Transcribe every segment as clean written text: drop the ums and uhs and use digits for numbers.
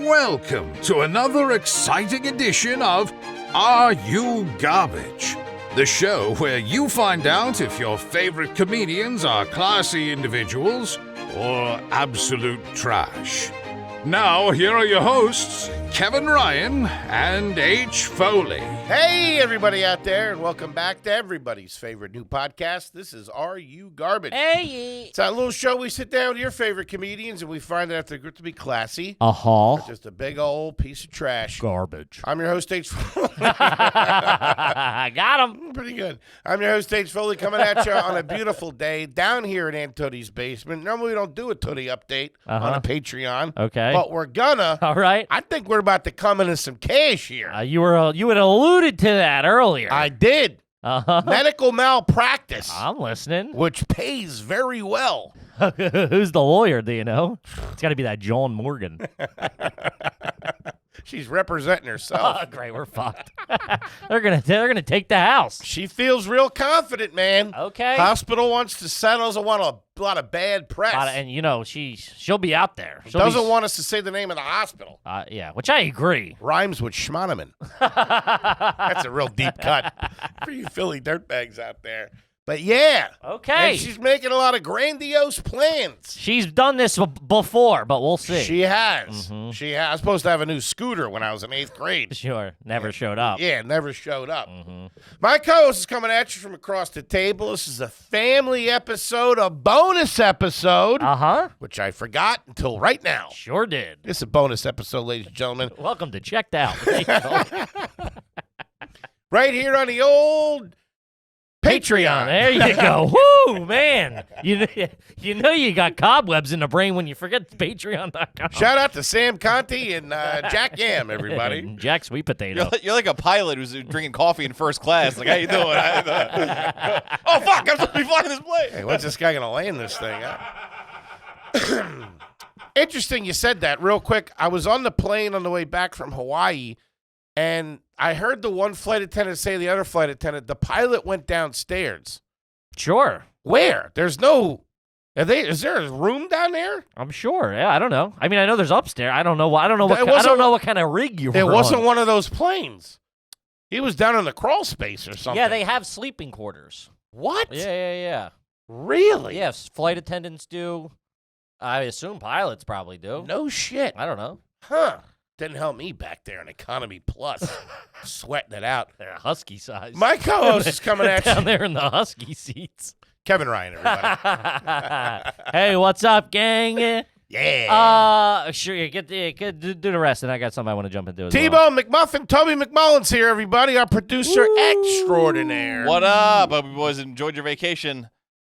welcome to another exciting edition of Are You Garbage? The show where you find out if your favorite comedians are classy individuals or absolute trash. Now, here are your hosts, Kevin Ryan and H. Foley. Hey, everybody out there, and welcome back to everybody's favorite new podcast. This is Are You Garbage? Hey! It's that little show we sit down with your favorite comedians, and we find out if they're good to be classy. Uh-huh. Just a big old piece of trash. Garbage. I'm your host, H. Foley. I got him. Pretty good. I'm your host, H. Foley, coming at you on a beautiful day down here in Aunt Tootie's basement. Normally, we don't do a Tootie update on a Patreon. Okay. But we're gonna. All right. I think we're about to come into some cash here. You had alluded to that earlier. I did. Uh-huh. Medical malpractice. I'm listening. Which pays very well. Who's the lawyer, do you know? It's got to be that John Morgan. She's representing herself. Oh, great, we're fucked. They're gonna take the house. She feels real confident, man. Okay. Hospital wants to settle. Doesn't want a lot of bad press. And you know she'll be out there. Doesn't want us to say the name of the hospital. Yeah, which I agree. Rhymes with Schmoneman. That's a real deep cut for you Philly dirtbags out there. But yeah. Okay. And she's making a lot of grandiose plans. She's done this before, but we'll see. She has. Mm-hmm. She has. I was supposed to have a new scooter when I was in 8th grade. Sure. Never showed up. Yeah, never showed up. Mm-hmm. My co-host is coming at you from across the table. This is a family episode, a bonus episode. Uh-huh. Which I forgot until right now. Sure did. This is a bonus episode, ladies and gentlemen. Welcome to Checked Out. Right here on the old Patreon. There you go. Woo, man. You know you got cobwebs in the brain when you forget Patreon.com. Shout out to Sam Conti and Jack Yam, everybody. And Jack Sweet Potato. You're like a pilot who's drinking coffee in first class. Like, how you doing? Oh, fuck, I'm supposed to be flying this plane. Hey, when's this guy going to land this thing? Interesting you said that. Real quick, I was on the plane on the way back from Hawaii, and I heard the one flight attendant say to the other flight attendant, the pilot went downstairs. Sure. Where? There's no... Is there a room down there? I'm sure. Yeah, I don't know. I mean, I know there's upstairs. I don't know what kind of rig you were on. It wasn't one of those planes. He was down in the crawl space or something. Yeah, they have sleeping quarters. What? Yeah. Really? Yes, flight attendants do. I assume pilots probably do. No shit. I don't know. Huh. Didn't help me back there in Economy Plus. Sweating it out. They're husky size. My co-host is coming at you. Down there in the husky seats. Kevin Ryan, everybody. Hey, what's up, gang? Yeah. Sure, you do the rest, and I got something I want to jump into as T-Bone McMuffin, Toby McMullen's here, everybody. Our producer extraordinaire. What up? Hope you boys enjoyed your vacation.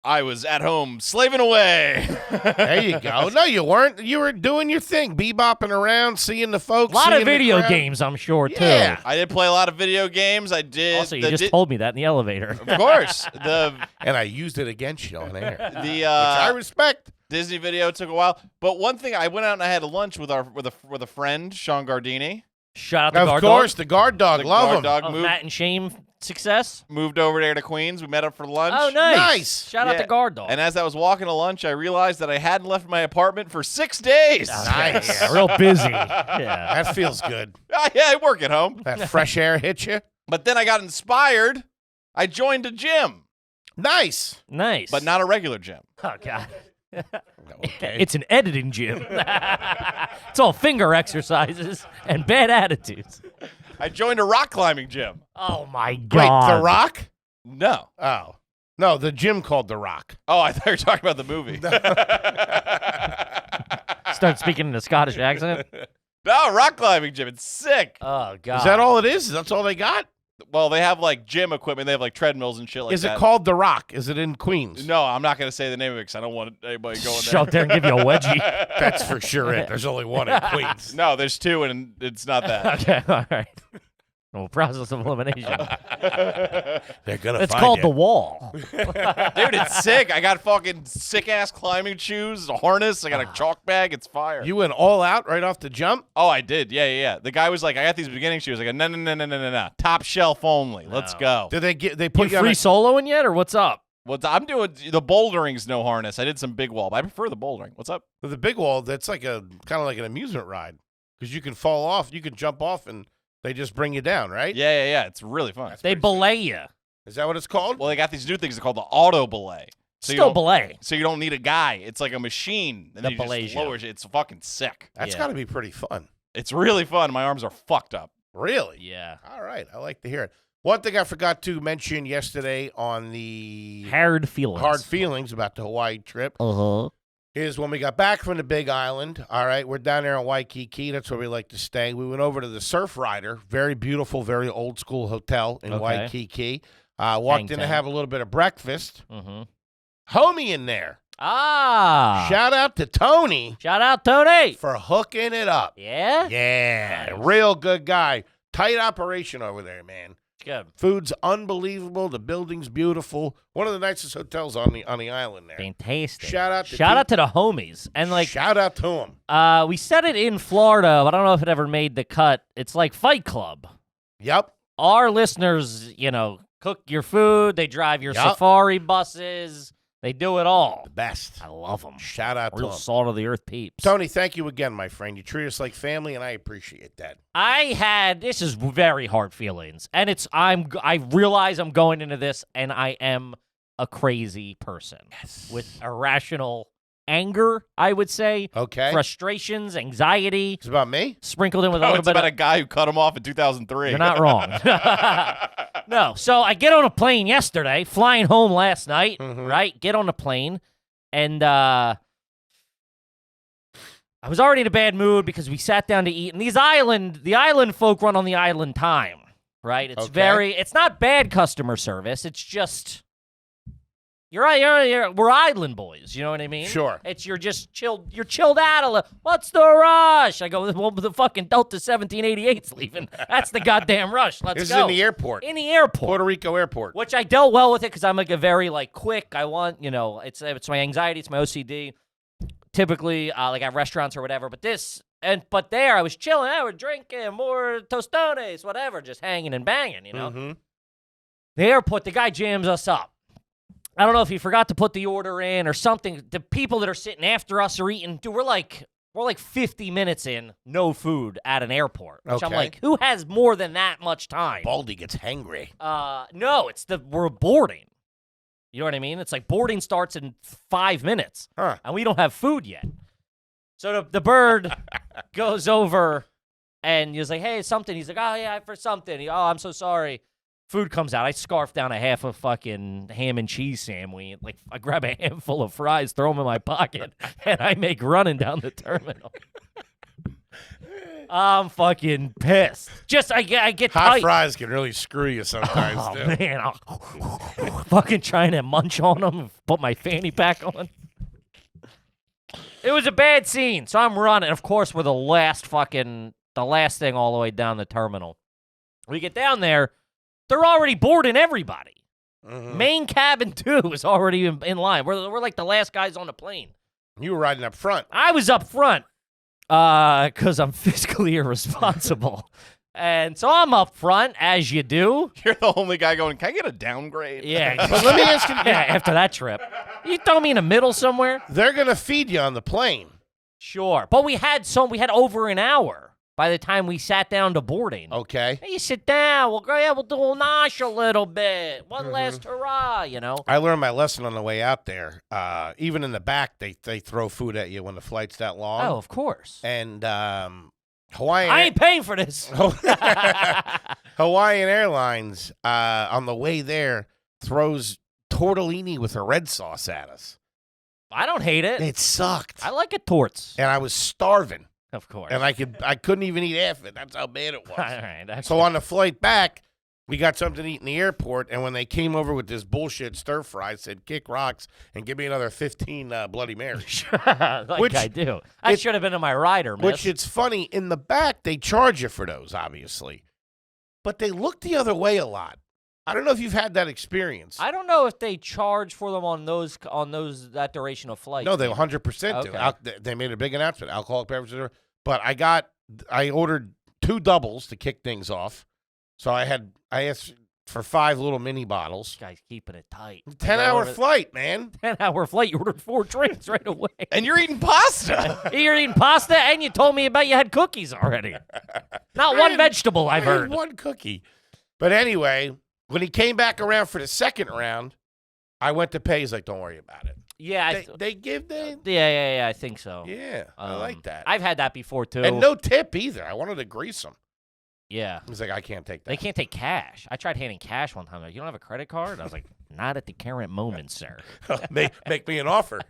I was at home slaving away. There you go. No, you weren't. You were doing your thing, bebopping around, seeing the folks. A lot of seeing the video crowd. games, I'm sure, Yeah. too. I did play a lot of video games. I did. Also, you just told me that in the elevator. Of course. And I used it against you on air. Which I respect. Disney video took a while. But one thing, I went out and I had a lunch with a friend, Sean Gardini. Shout out to Of Guard course, Dog. the guard dog. The Love guard him. dog Of moved, Matt and Shame success. moved over there to Queens. We met up for lunch. Oh, nice. Nice. Shout out Yeah. to Guard Dog. And as I was walking to lunch, I realized that I hadn't left my apartment for 6 days. Nice. Yeah, real busy. Yeah. That feels good. Yeah, I work at home. That fresh air hit you. But then I got inspired. I joined a gym, Nice. Nice. but not a regular gym. Oh, God. Okay. It's an editing gym. It's all finger exercises and bad attitudes. I joined a rock climbing gym. Oh, my Wait, God. The Rock? No. Oh. No, the gym called The Rock. Oh, I thought you were talking about the movie. Start speaking in a Scottish accent. No, rock climbing gym. It's sick. Oh, God. Is that all it is? That's all they got? Well, they have like gym equipment. They have like treadmills and shit like Is that. it called The Rock? Is it in Queens? No, I'm not going to say the name of it because I don't want anybody going there. Show up there and give you a wedgie. That's for sure it. There's only one in Queens. No, there's two, and it's not that. Okay, all right. Well, process of elimination. They're going to It's find called you. The Wall. Dude, it's sick. I got fucking sick-ass climbing shoes, a harness. I got a chalk bag. It's fire. You went all out right off the jump? Oh, I did. Yeah. The guy was like, I got these beginning shoes. I go, no. Top shelf only. Let's go. Did they they You put you on free a, soloing yet, or what's up? Well, I'm doing the bouldering's no harness. I did some big wall, but I prefer the bouldering. What's up? the big wall? That's like a kind of like an amusement ride. because you can fall off, you can jump off, and they just bring you down, right? Yeah. It's really fun. They belay you. Is that what it's called? Well, they got these new things called the auto belay. So Still belay. So you don't need a guy. It's like a machine and That then you belays just you. lowers you. It's fucking sick. That's Yeah. got to be pretty fun. It's really fun. My arms are fucked up. Really? Yeah. All right. I like to hear it. One thing I forgot to mention yesterday on the Hard feelings. hard feelings about the Hawaii trip is when we got back from the Big Island. All right, we're down there in Waikiki. That's where we like to stay. We went over to the Surf Rider, very beautiful, very old school hotel in Okay. Waikiki. Walked in to Hang have a little bit of breakfast. Mm-hmm. Homie in there. Ah. Shout out to Tony Shout out, Tony. for hooking it up. Yeah? Yeah, Nice. real good guy. Tight operation over there, man. Good. Food's unbelievable. The building's beautiful. One of the nicest hotels on the island there. Fantastic. Shout out to Shout out to the homies. And like shout out to him. we said it in Florida, but I don't know if it ever made the cut. It's like Fight Club. Yep. Our listeners, cook your food, they drive your Yup. safari buses, they do it all. The best. I love them. Shout out to Real him. salt of the earth peeps. Tony, thank you again, my friend. You treat us like family, and I appreciate that. This is very hard feelings, and I realize I'm going into this, and I am a crazy person with irrational anger, I would say, Okay. frustrations, anxiety, It's about me? sprinkled in with a Oh, little it's bit about of. a guy who cut him off in 2003. You're not wrong. No, so I get on a plane yesterday, flying home last night, Mhm. right? Get on the plane, and I was already in a bad mood because we sat down to eat, and the island folk run on the island time, right? It's Okay. it's not bad customer service. It's just we're island boys. You know what I mean? Sure. It's you're just chilled. You're chilled out a little. What's the rush? I go, well, the fucking Delta 1788's leaving. That's the goddamn rush. Let's This go. is in the airport. In the airport. Puerto Rico airport. Which I dealt well with it because I'm like a very quick. I want it's my anxiety, it's my OCD. Typically, like at restaurants or whatever. But there I was chilling. I was drinking more tostones, whatever, just hanging and banging. Mhm. The airport, the guy jams us up. I don't know if he forgot to put the order in or something. The people that are sitting after us are eating. Dude, we're like 50 minutes in, no food at an airport. Which I'm Okay. like, who has more than that much time? Baldy gets hangry. No, we're boarding. You know what I mean? It's like boarding starts in 5 minutes, Huh. and we don't have food yet. So the bird goes over, and he's like, hey, something. He's like, oh, yeah, for something. Oh, I'm so sorry. Food comes out. I scarf down a half a fucking ham and cheese sandwich. Like, I grab a handful of fries, throw them in my pocket, and I make running down the terminal. I'm fucking pissed. I get Hot tight. fries can really screw you sometimes, Oh, too. man. I'm fucking trying to munch on them, put my fanny pack on. It was a bad scene, so I'm running. Of course, we're the last thing all the way down the terminal. We get down there, they're already boarding everybody. Mhm. Main cabin 2 is already in line. We're like the last guys on the plane. You were riding up front. I was up front because I'm fiscally irresponsible. And so I'm up front, as you do. You're the only guy going, can I get a downgrade? Yeah. But let me ask you, Yeah, after that trip. You throw me in the middle somewhere? they're going to feed you on the plane. Sure. But we had over an hour by the time we sat down to boarding. Okay. Hey, you sit down. We'll do a nosh a little bit. One last hurrah, I learned my lesson on the way out there. Even in the back, they throw food at you when the flight's that long. Oh, of course. And Hawaiian I ain't paying for this. Hawaiian Airlines on the way there throws tortellini with a red sauce at us. I don't hate it. It sucked. I like it torts. And I was starving. Of course. And I couldn't even eat half of it. That's how bad it was. All right. So on the flight back, we got something to eat in the airport, and when they came over with this bullshit stir fry, I said, kick rocks and give me another 15 Bloody Marys. like Which- I do. I should have been in my rider, miss. Which it's funny, in the back, they charge you for those, obviously. But they look the other way a lot. I don't know if you've had that experience. I don't know if they charge for them on that duration of flight. No, they 100% do. Okay. They made a big announcement. Alcoholic beverages. But I ordered 2 doubles to kick things off. So I asked for 5 little mini bottles. This guy's keeping it tight. 10-hour flight, man. 10-hour flight. You ordered 4 drinks right away. And you're eating pasta. You're eating pasta, and you told me about you had cookies already. Not one vegetable, I've heard. One cookie. But anyway, when he came back around for the second round, I went to pay. He's like, don't worry about it. Yeah, They give the... Yeah, I think so. Yeah, I like that. I've had that before, too. And no tip either. I wanted to grease him. Yeah. He's like, I can't take that. They can't take cash. I tried handing cash one time. Like, you don't have a credit card? I was like, not at the current moment, sir. Make me an offer.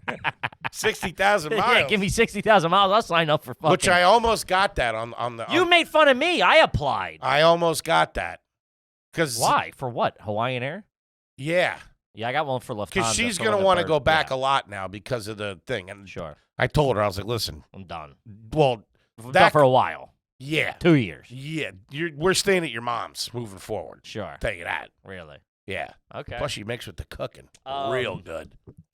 60,000 miles. Yeah, give me 60,000 miles. I'll sign up for fucking... Which I almost got that on the... You made fun of me. I applied. I almost got that. Why? For what? Hawaiian Air? Yeah. Yeah, I got one for Lufthansa. Because she's going to want to go back a lot now because of the thing. And sure. I told her, I was like, listen. I'm done. Well, done for a while. Yeah. 2 years. Yeah. We're staying at your mom's moving forward. Sure. Tell you that. Really? Yeah. Okay. Plus, she makes with the cooking. Real good.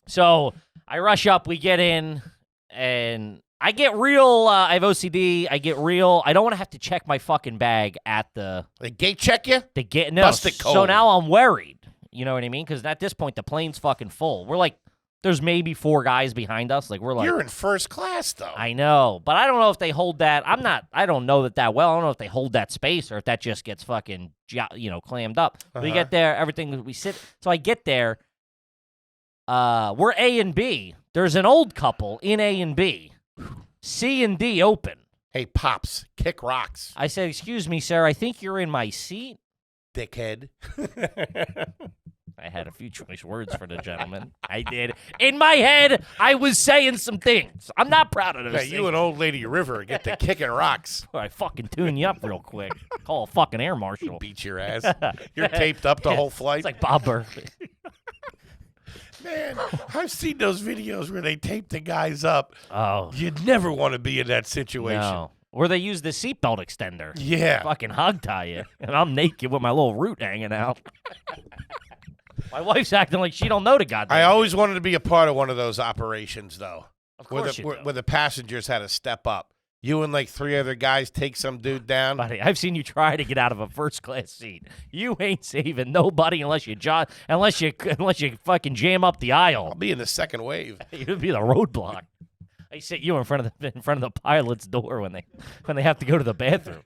So I rush up. We get in, and I get real. I have OCD. I get real. I don't want to have to check my fucking bag at the... They gate check you? No. Busted cold. So now I'm worried. You know what I mean? Because at this point, the plane's fucking full. We're like, there's maybe 4 guys behind us. Like, we're like... You're in first class, though. I know. But I don't know if they hold that. I don't know that well. I don't know if they hold that space or if that just gets fucking, clammed up. We get there, everything, we sit. So I get there. We're A and B. There's an old couple in A and B. C and D open. Hey, Pops, kick rocks. I said, excuse me, sir, I think you're in my seat. Dickhead. I had a few choice words for the gentleman. I did. In my head, I was saying some things. I'm not proud of those things. You and old lady River get to kicking rocks. I fucking tune you up real quick. Call a fucking air marshal. Beat your ass. You're taped up the whole flight. It's like Bob Murphy. Man, I've seen those videos where they tape the guys up. Oh. You'd never want to be in that situation. No. Or they use the seatbelt extender. Yeah. Fucking hog tie you. And I'm naked with my little root hanging out. My wife's acting like she don't know the goddamn. I always wanted to be a part of one of those operations, though. Of course where the passengers had to step up. You and like 3 other guys take some dude down. Buddy, I've seen you try to get out of a first-class seat. You ain't saving nobody unless you fucking jam up the aisle. I'll be in the second wave. You'd be the roadblock. I sit you in front of the pilot's door when they have to go to the bathroom.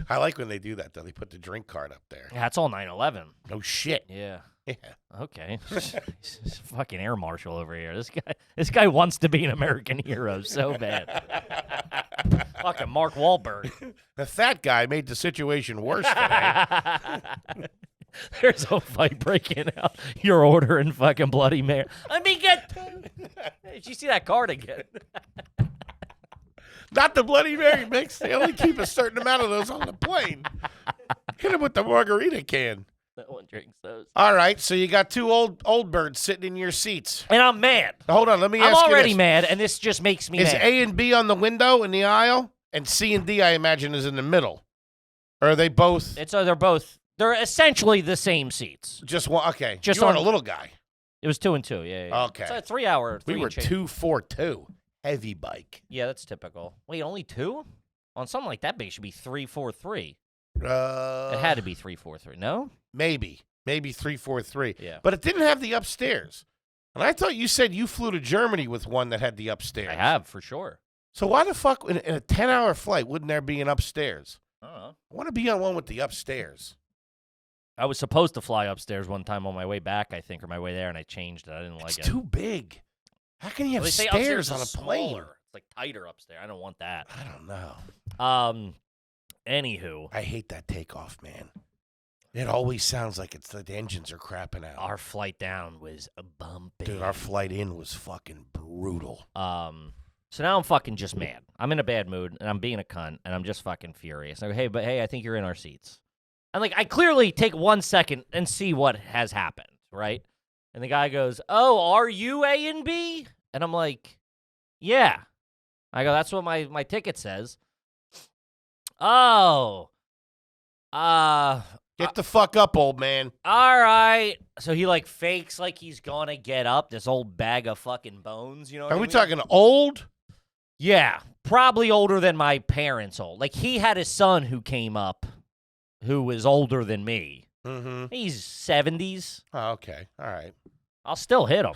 I like when they do that, though. They put the drink card up there. Yeah, it's all 9/11. No shit. Yeah. Yeah. Okay. He's fucking air marshal over here. This guy wants to be an American hero so bad. Fucking Mark Wahlberg. The fat guy made the situation worse today. There's a fight breaking out. You're ordering fucking Bloody Mary. Let me get... Did you see that card again? Not the Bloody Mary mix. They only keep a certain amount of those on the plane. Hit him with the margarita can. No one drinks those. All right, so you got 2 old birds sitting in your seats. And I'm mad. Hold on, let me ask you I'm already this. mad, and this just makes me Is mad. A and B on the window in the aisle? And C and D, I imagine, is in the middle. Or are they both? They're essentially the same seats. Just one. Okay. Just you on a little guy. It was 2 and 2. Yeah. Okay. It's a 3-hour. We were change. 2-4-2. Heavy bike. Yeah, that's typical. Wait, only 2? On something like that, it should be 3-4-3. It had to be 3-4-3. No? Maybe 3-4-3. Yeah. But it didn't have the upstairs. And I thought you said you flew to Germany with one that had the upstairs. I have, for sure. So why the fuck, in a 10-hour flight, wouldn't there be an upstairs? I don't know. I want to be on one with the upstairs. I was supposed to fly upstairs one time on my way back, I think, or my way there, and I changed it. I didn't like it. It's too big. How can you have They say stairs upstairs on a is plane? smaller. It's like tighter upstairs. I don't want that. I don't know. Anywho. I hate that takeoff, man. It always sounds like the engines are crapping out. Our flight down was a bumpy. Dude, our flight in was fucking brutal. So now I'm fucking just mad. I'm in a bad mood, and I'm being a cunt, and I'm just fucking furious. I go, hey, I think you're in our seats. And, like, I clearly take 1 second and see what has happened, right? And the guy goes, oh, are you A and B? And I'm like, yeah. I go, that's what my ticket says. Oh. Get the fuck up, old man. All right. So he, like, fakes like he's gonna get up, this old bag of fucking bones, you know what Are I we mean? talking old? Yeah, probably older than my parents old. Like, he had his son who came up who is older than me. Mm-hmm. He's 70s. Oh, okay. All right. I'll still hit him.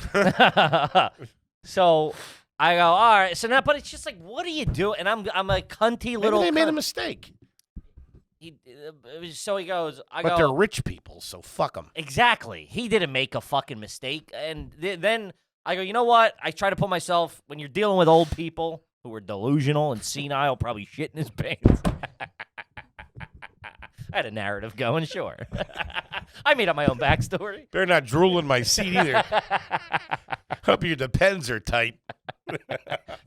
So I go, all right. So now, but it's just like, what do you do? And I'm a cunty little. Maybe they made a mistake. So he goes, But they're rich people, so fuck them. Exactly. He didn't make a fucking mistake. And then I go, you know what? I try to put myself, when you're dealing with old people who are delusional and senile, probably shitting his pants. I had a narrative going, sure. I made up my own backstory. They're not drooling my seat either. Hope your depends are tight.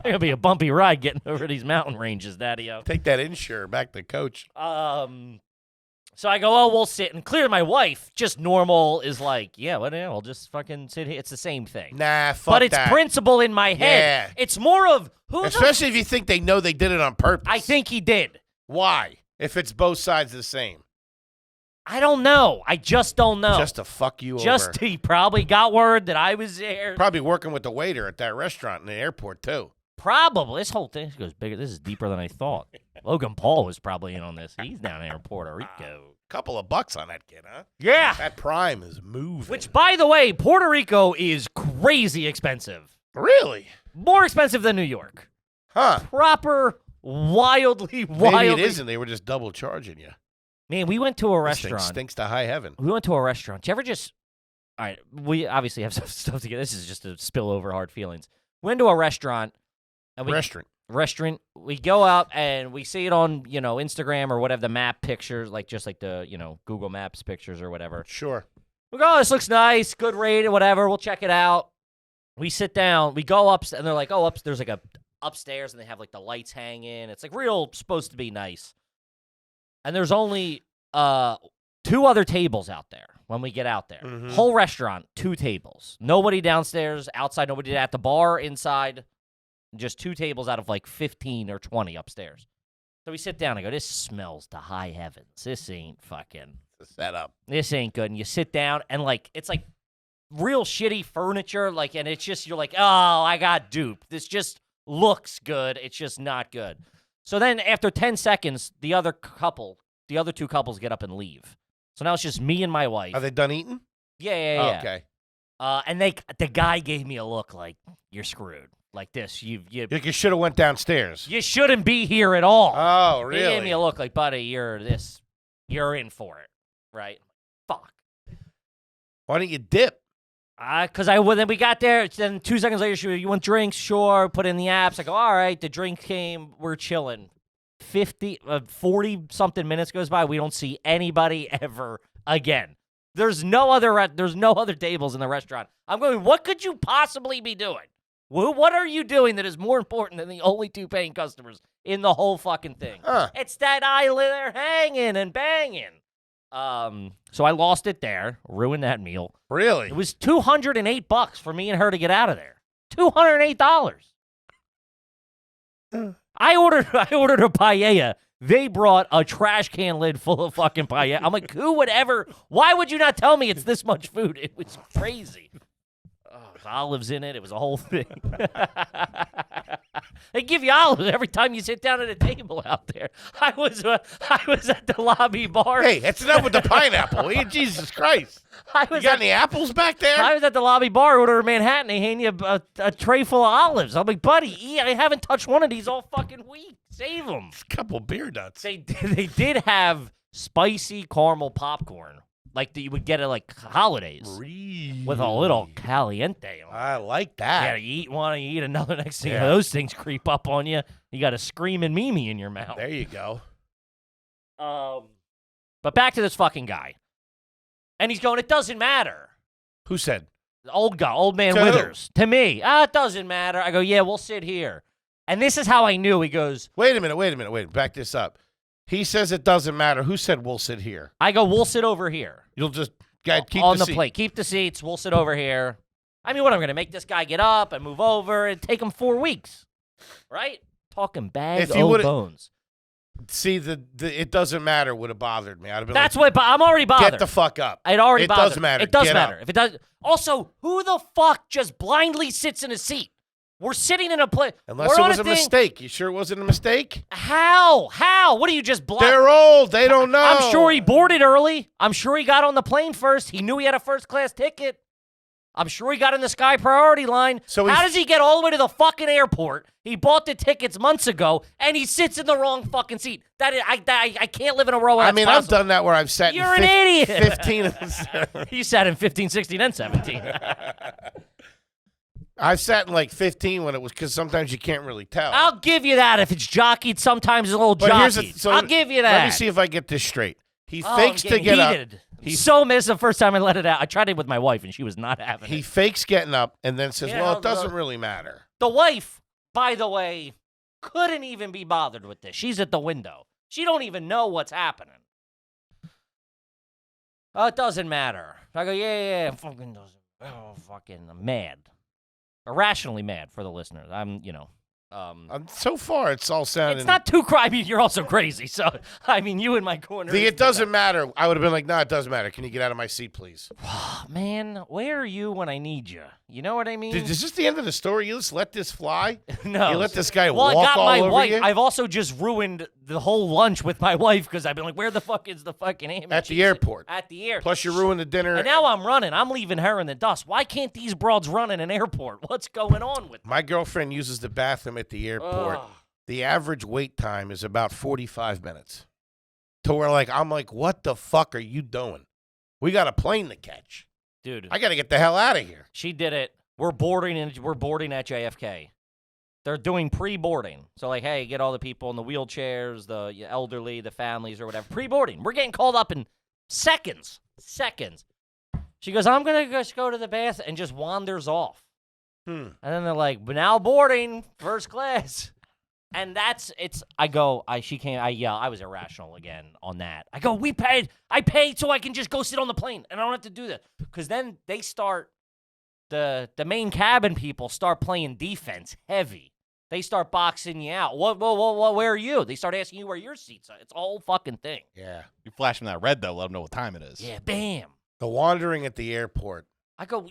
It'll be a bumpy ride getting over these mountain ranges, Daddy-o. Take that insurer back to coach. So I go, oh, we'll sit. And clearly my wife, just normal, is like, yeah, well, we'll just fucking sit here. It's the same thing. Nah, fuck but it's that. principle in my head. Yeah. It's more of, especially if you think they know they did it on purpose. I think he did. Why? If it's both sides the same. I don't know. I just don't know. Just to fuck you over. Just he probably got word that I was there. Probably working with the waiter at that restaurant in the airport, too. Probably. This whole thing goes bigger. This is deeper than I thought. Logan Paul was probably in on this. He's down there in Puerto Rico. Couple of bucks on that kid, huh? Yeah. That prime is moving. Which, by the way, Puerto Rico is crazy expensive. Really? More expensive than New York. Huh. Proper, wildly. Maybe it isn't. They were just double charging you. Man, we went to a This thing restaurant. stinks to high heaven. We went to a restaurant. Do you ever just... All right, we obviously have some stuff together. This is just a spill over hard feelings. We went to a restaurant. And restaurant. We go out and we see it on, Instagram or whatever, the map pictures, just like the, Google Maps pictures or whatever. Sure. We go, oh, this looks nice, good rated, whatever. We'll check it out. We sit down. We go up, and they're like, oh, there's like a upstairs, and they have like the lights hanging. It's like real supposed to be nice. And there's only 2 other tables out there when we get out there. Mm-hmm. Whole restaurant, 2 tables. Nobody downstairs, outside, nobody at the bar, inside. Just 2 tables out of like 15 or 20 upstairs. So we sit down and go, this smells to high heavens. This ain't fucking... It's a setup. This ain't good. And you sit down and it's like real shitty furniture. And it's just, you're like, oh, I got duped. This just looks good. It's just not good. So then after 10 seconds, the other 2 couples get up and leave. So now it's just me and my wife. Are they done eating? Yeah. Oh, okay. And the guy gave me a look like, you're screwed. Like this, you should have went downstairs. You shouldn't be here at all. Oh, really? He gave me a look like, buddy, you're in for it, right? Fuck. Why don't you dip? Because then we got there. Then 2 seconds later, you want drinks? Sure. Put in the apps. I go, all right. The drink came. We're chilling. 40 something minutes goes by. We don't see anybody ever again. There's no other tables in the restaurant. I'm going, what could you possibly be doing? What are you doing that is more important than the only 2 paying customers in the whole fucking thing? Huh. It's that island there hanging and banging. So I lost it there, ruined that meal. Really? It was $208 for me and her to get out of there. $208. I ordered a paella. They brought a trash can lid full of fucking paella. I'm like, why would you not tell me it's this much food? It was crazy. Olives in it. It was a whole thing. They give you olives every time you sit down at a table out there. I was at the lobby bar. Hey, that's enough with the pineapple. Jesus Christ. You got any apples back there? I was at the lobby bar, ordered a Manhattan. They hand you a tray full of olives. I'm like, buddy, I haven't touched one of these all fucking week. Save them. A couple beer nuts. They did have spicy caramel popcorn. Like that you would get at like holidays. Really? With a little caliente on it. I like that. Yeah, you eat one, you eat another. Next thing you know, those things creep up on you. You got a screaming Mimi in your mouth. There you go. But back to this fucking guy. And he's going, it doesn't matter. Who said? The old guy, old man To Withers. To me. It doesn't matter. I go, yeah, we'll sit here. And this is how I knew. He goes, Wait a minute. Back this up. He says it doesn't matter. Who said we'll sit here? I go, we'll sit over here. You'll just keep on the the seat. plate. Keep the seats. We'll sit over here. I mean, what, I'm going to make this guy get up and move over and take him 4 weeks. Right? Talking bags of bones. See, the it doesn't matter would have bothered me. I'd have been That's what I'm already bothered. Get the fuck up. It already It bothered. does matter. It does Get matter. up. If it does. Also, who the fuck just blindly sits in a seat? We're sitting in a place. Unless it was a mistake. You sure it wasn't a mistake? How? What do you just block? They're old. They don't know. I'm sure he boarded early. I'm sure he got on the plane first. He knew he had a first-class ticket. I'm sure he got in the Sky Priority line. So how does he get all the way to the fucking airport? He bought the tickets months ago, and he sits in the wrong fucking seat. I can't live in a row. I mean, I've done that where I've sat You're in an idiot. 15. He sat in 15, 16, and 17. I've sat in like 15 when it was because sometimes you can't really tell. I'll give you that. If it's jockeyed, sometimes it's a little But jockeyed. I'll give you that. Let me see if I get this straight. He fakes to get heated. up. So missed the first time I let it out. I tried it with my wife, and she was not having it. He fakes getting up and then says, Yeah, well, it doesn't really matter. The wife, by the way, couldn't even be bothered with this. She's at the window. She don't even know what's happening. Oh, it doesn't matter. I go, yeah, fucking doesn't. Oh, fucking I'm mad. Irrationally mad for the listeners. So far, it's all sounding. It's not too I mean, you're also crazy. So, I mean, you in my corner. It doesn't matter. I would have been like, no, it doesn't matter. Can you get out of my seat, please? Man, where are you when I need you? You know what I mean? Is this the end of the story? You just let this fly? No. You let this guy well, walk I got all my over wife. you? I've also just ruined the whole lunch with my wife because I've been like, where the fuck is the fucking ambulance? At the airport. At the airport. Plus, you ruined the dinner. And now I'm running. I'm leaving her in the dust. Why can't these broads run in an airport? What's going on with them? My girlfriend uses the bathroom at the airport. Ugh. The average wait time is about 45 minutes. To where, I'm like, what the fuck are you doing? We got a plane to catch. Dude. I got to get the hell out of here. She did it. We're boarding at JFK. They're doing pre-boarding. So, hey, get all the people in the wheelchairs, the elderly, the families, or whatever. Pre-boarding. We're getting called up in seconds. She goes, I'm going to just go to the bath, and just wanders off. And then they're like, but now boarding, first class. And I was irrational again on that. I go, I paid so I can just go sit on the plane, and I don't have to do that. Because then they start, the main cabin people start playing defense heavy. They start boxing you out. What, where are you? They start asking you where your seats are. It's a whole fucking thing. Yeah. You flash them that red, though. Let them know what time it is. Yeah, bam. The wandering at the airport. I go,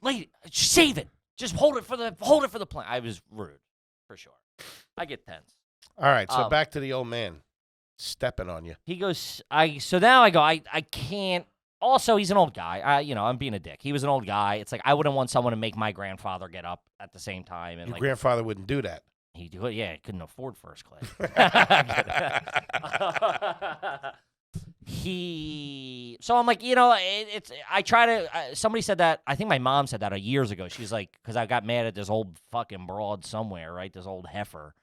lady, save it. Just hold it for the plane. I was rude, for sure. I get tense. All right, so back to the old man stepping on you. He goes, so now I go, I can't. Also, he's an old guy. I'm being a dick. He was an old guy. It's like I wouldn't want someone to make my grandfather get up at the same time. And Your grandfather wouldn't do that. He'd do it. Yeah, he couldn't afford first class. So I'm like, I try to, somebody said that, I think my mom said that years ago. She's like, because I got mad at this old fucking broad somewhere, right? This old heifer.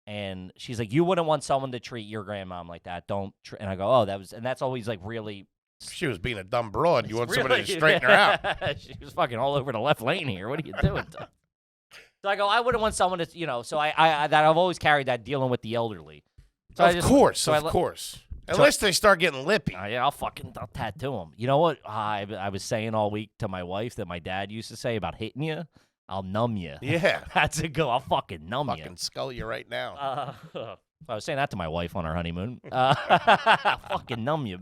And she's like, you wouldn't want someone to treat your grandmom like that. And I go, oh, and that's always like really. She was being a dumb broad. You want somebody to straighten her out. She was fucking all over the left lane here. What are you doing? So I go, I wouldn't want someone to, so I've always carried that dealing with the elderly. So of course. Unless they start getting lippy. Yeah, I'll tattoo them. You know what? I was saying all week to my wife that my dad used to say about hitting you. I'll numb you. Yeah. That's a go. I'll fucking numb you. Fucking skull you right now. I was saying that to my wife on our honeymoon. Fucking numb you.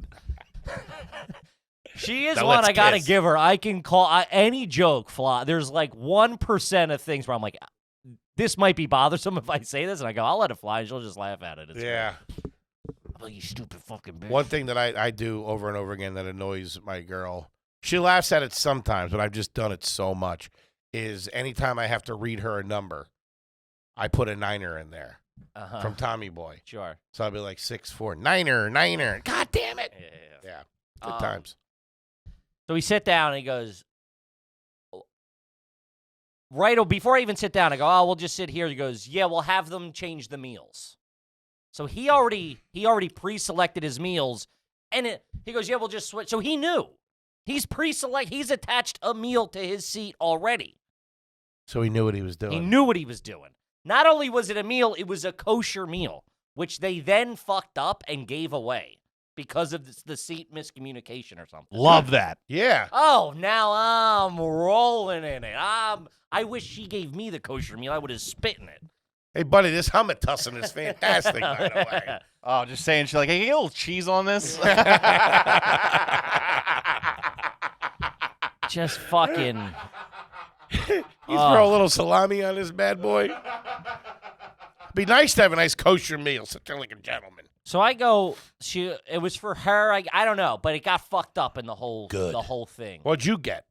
She is one I gotta give her. I can call any joke fly. There's like 1% of things where I'm like, this might be bothersome if I say this, and I go, I'll let it fly. She'll just laugh at it. It's yeah. Great. Like, you stupid fucking bitch. One thing that I do over and over again that annoys my girl, she laughs at it sometimes, but I've just done it so much, is anytime I have to read her a number, I put a niner in there from Tommy Boy. Sure. So I'll be like 6'4", niner. God damn it. Yeah. Good times. So we sit down and he goes, before I even sit down, I go, oh, we'll just sit here. He goes, yeah, we'll have them change the meals. So he already pre-selected his meals, and he goes, yeah, we'll just switch. So he knew. He's he's attached a meal to his seat already. So he knew what he was doing. He knew what he was doing. Not only was it a meal, it was a kosher meal, which they then fucked up and gave away because of the seat miscommunication or something. Love that. Yeah. Oh, now I'm rolling in it. I wish she gave me the kosher meal. I would have spit in it. Hey, buddy, this hummus tussing is fantastic, by the way. Oh, just saying. She's like, hey, get a little cheese on this. Just fucking. You throw a little salami on this bad boy. Be nice to have a nice kosher meal. Sit there like a gentleman. So I go. It was for her. I don't know, but it got fucked up in the whole thing. What'd you get?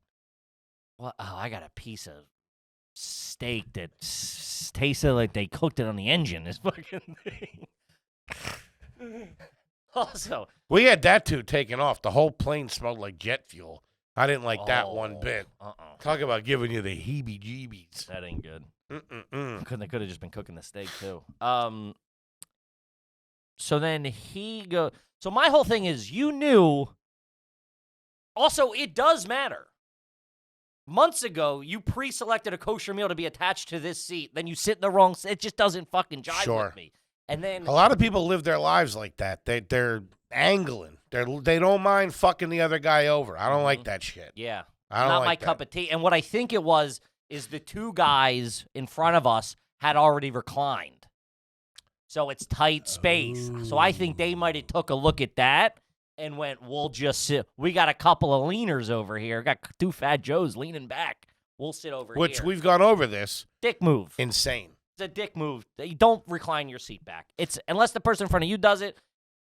Well, I got a piece of steak that tasted like they cooked it on the engine. This fucking thing. Also, we had that too taken off. The whole plane smelled like jet fuel. I didn't like that one bit. Talk about giving you the heebie-jeebies. That ain't good. Mm-mm-mm. They could have just been cooking the steak too. So then he goes. So my whole thing is, you knew. Also, it does matter. Months ago, you pre-selected a kosher meal to be attached to this seat. Then you sit in the wrong seat. It just doesn't fucking jive with me. And then a lot of people live their lives like that. They're angling. They don't mind fucking the other guy over. I don't like that shit. Yeah. I don't Not like my that. cup of tea. And what I think it was is the two guys in front of us had already reclined. So it's tight space. So I think they might have took a look at that and went, we'll just sit. We got a couple of leaners over here. Got two fat Joes leaning back. We'll sit over here. Which we've gone over this. Dick move. Insane. It's a dick move. You don't recline your seat back. It's unless the person in front of you does it.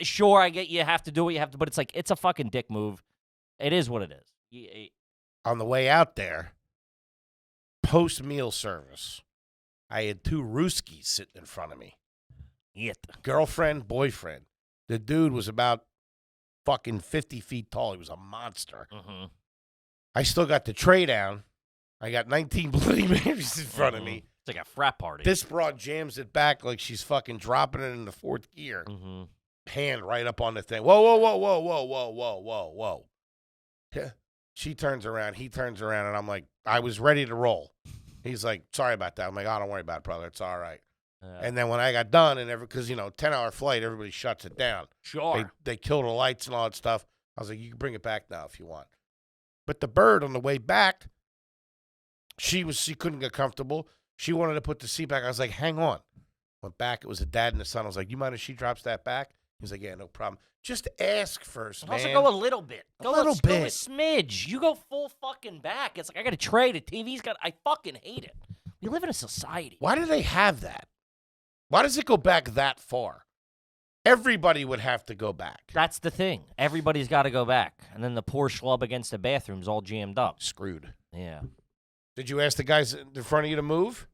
Sure, I get you have to do what you have to, but it's like it's a fucking dick move. It is what it is. On the way out there, post-meal service, I had two Rooskies sitting in front of me. Girlfriend, boyfriend. The dude was about fucking 50 feet tall. He was a monster. Mm-hmm. I still got the tray down. I got 19 bloody babies in front of me. It's like a frat party. This broad jams it back like she's fucking dropping it in the fourth gear. Mm-hmm. Hand right up on the thing. Whoa, whoa, whoa, whoa, whoa, whoa, whoa, whoa, whoa. Yeah. She turns around. He turns around, and I'm like, I was ready to roll. He's like, sorry about that. I'm like, oh, don't worry about it, brother. It's all right. And then when I got done, and because, 10-hour flight, everybody shuts it down. Sure. They kill the lights and all that stuff. I was like, you can bring it back now if you want. But the bird on the way back, she couldn't get comfortable. She wanted to put the seat back. I was like, hang on. Went back. It was a dad and a son. I was like, you mind if she drops that back? He's like, yeah, no problem. Just ask first, man. Also, go a little bit. Go a bit. Smidge. You go full fucking back. It's like, I got a tray. The TV's got. I fucking hate it. We live in a society. Why do they have that? Why does it go back that far? Everybody would have to go back. That's the thing. Everybody's got to go back. And then the poor schlub against the bathroom's all jammed up. Screwed. Yeah. Did you ask the guys in front of you to move?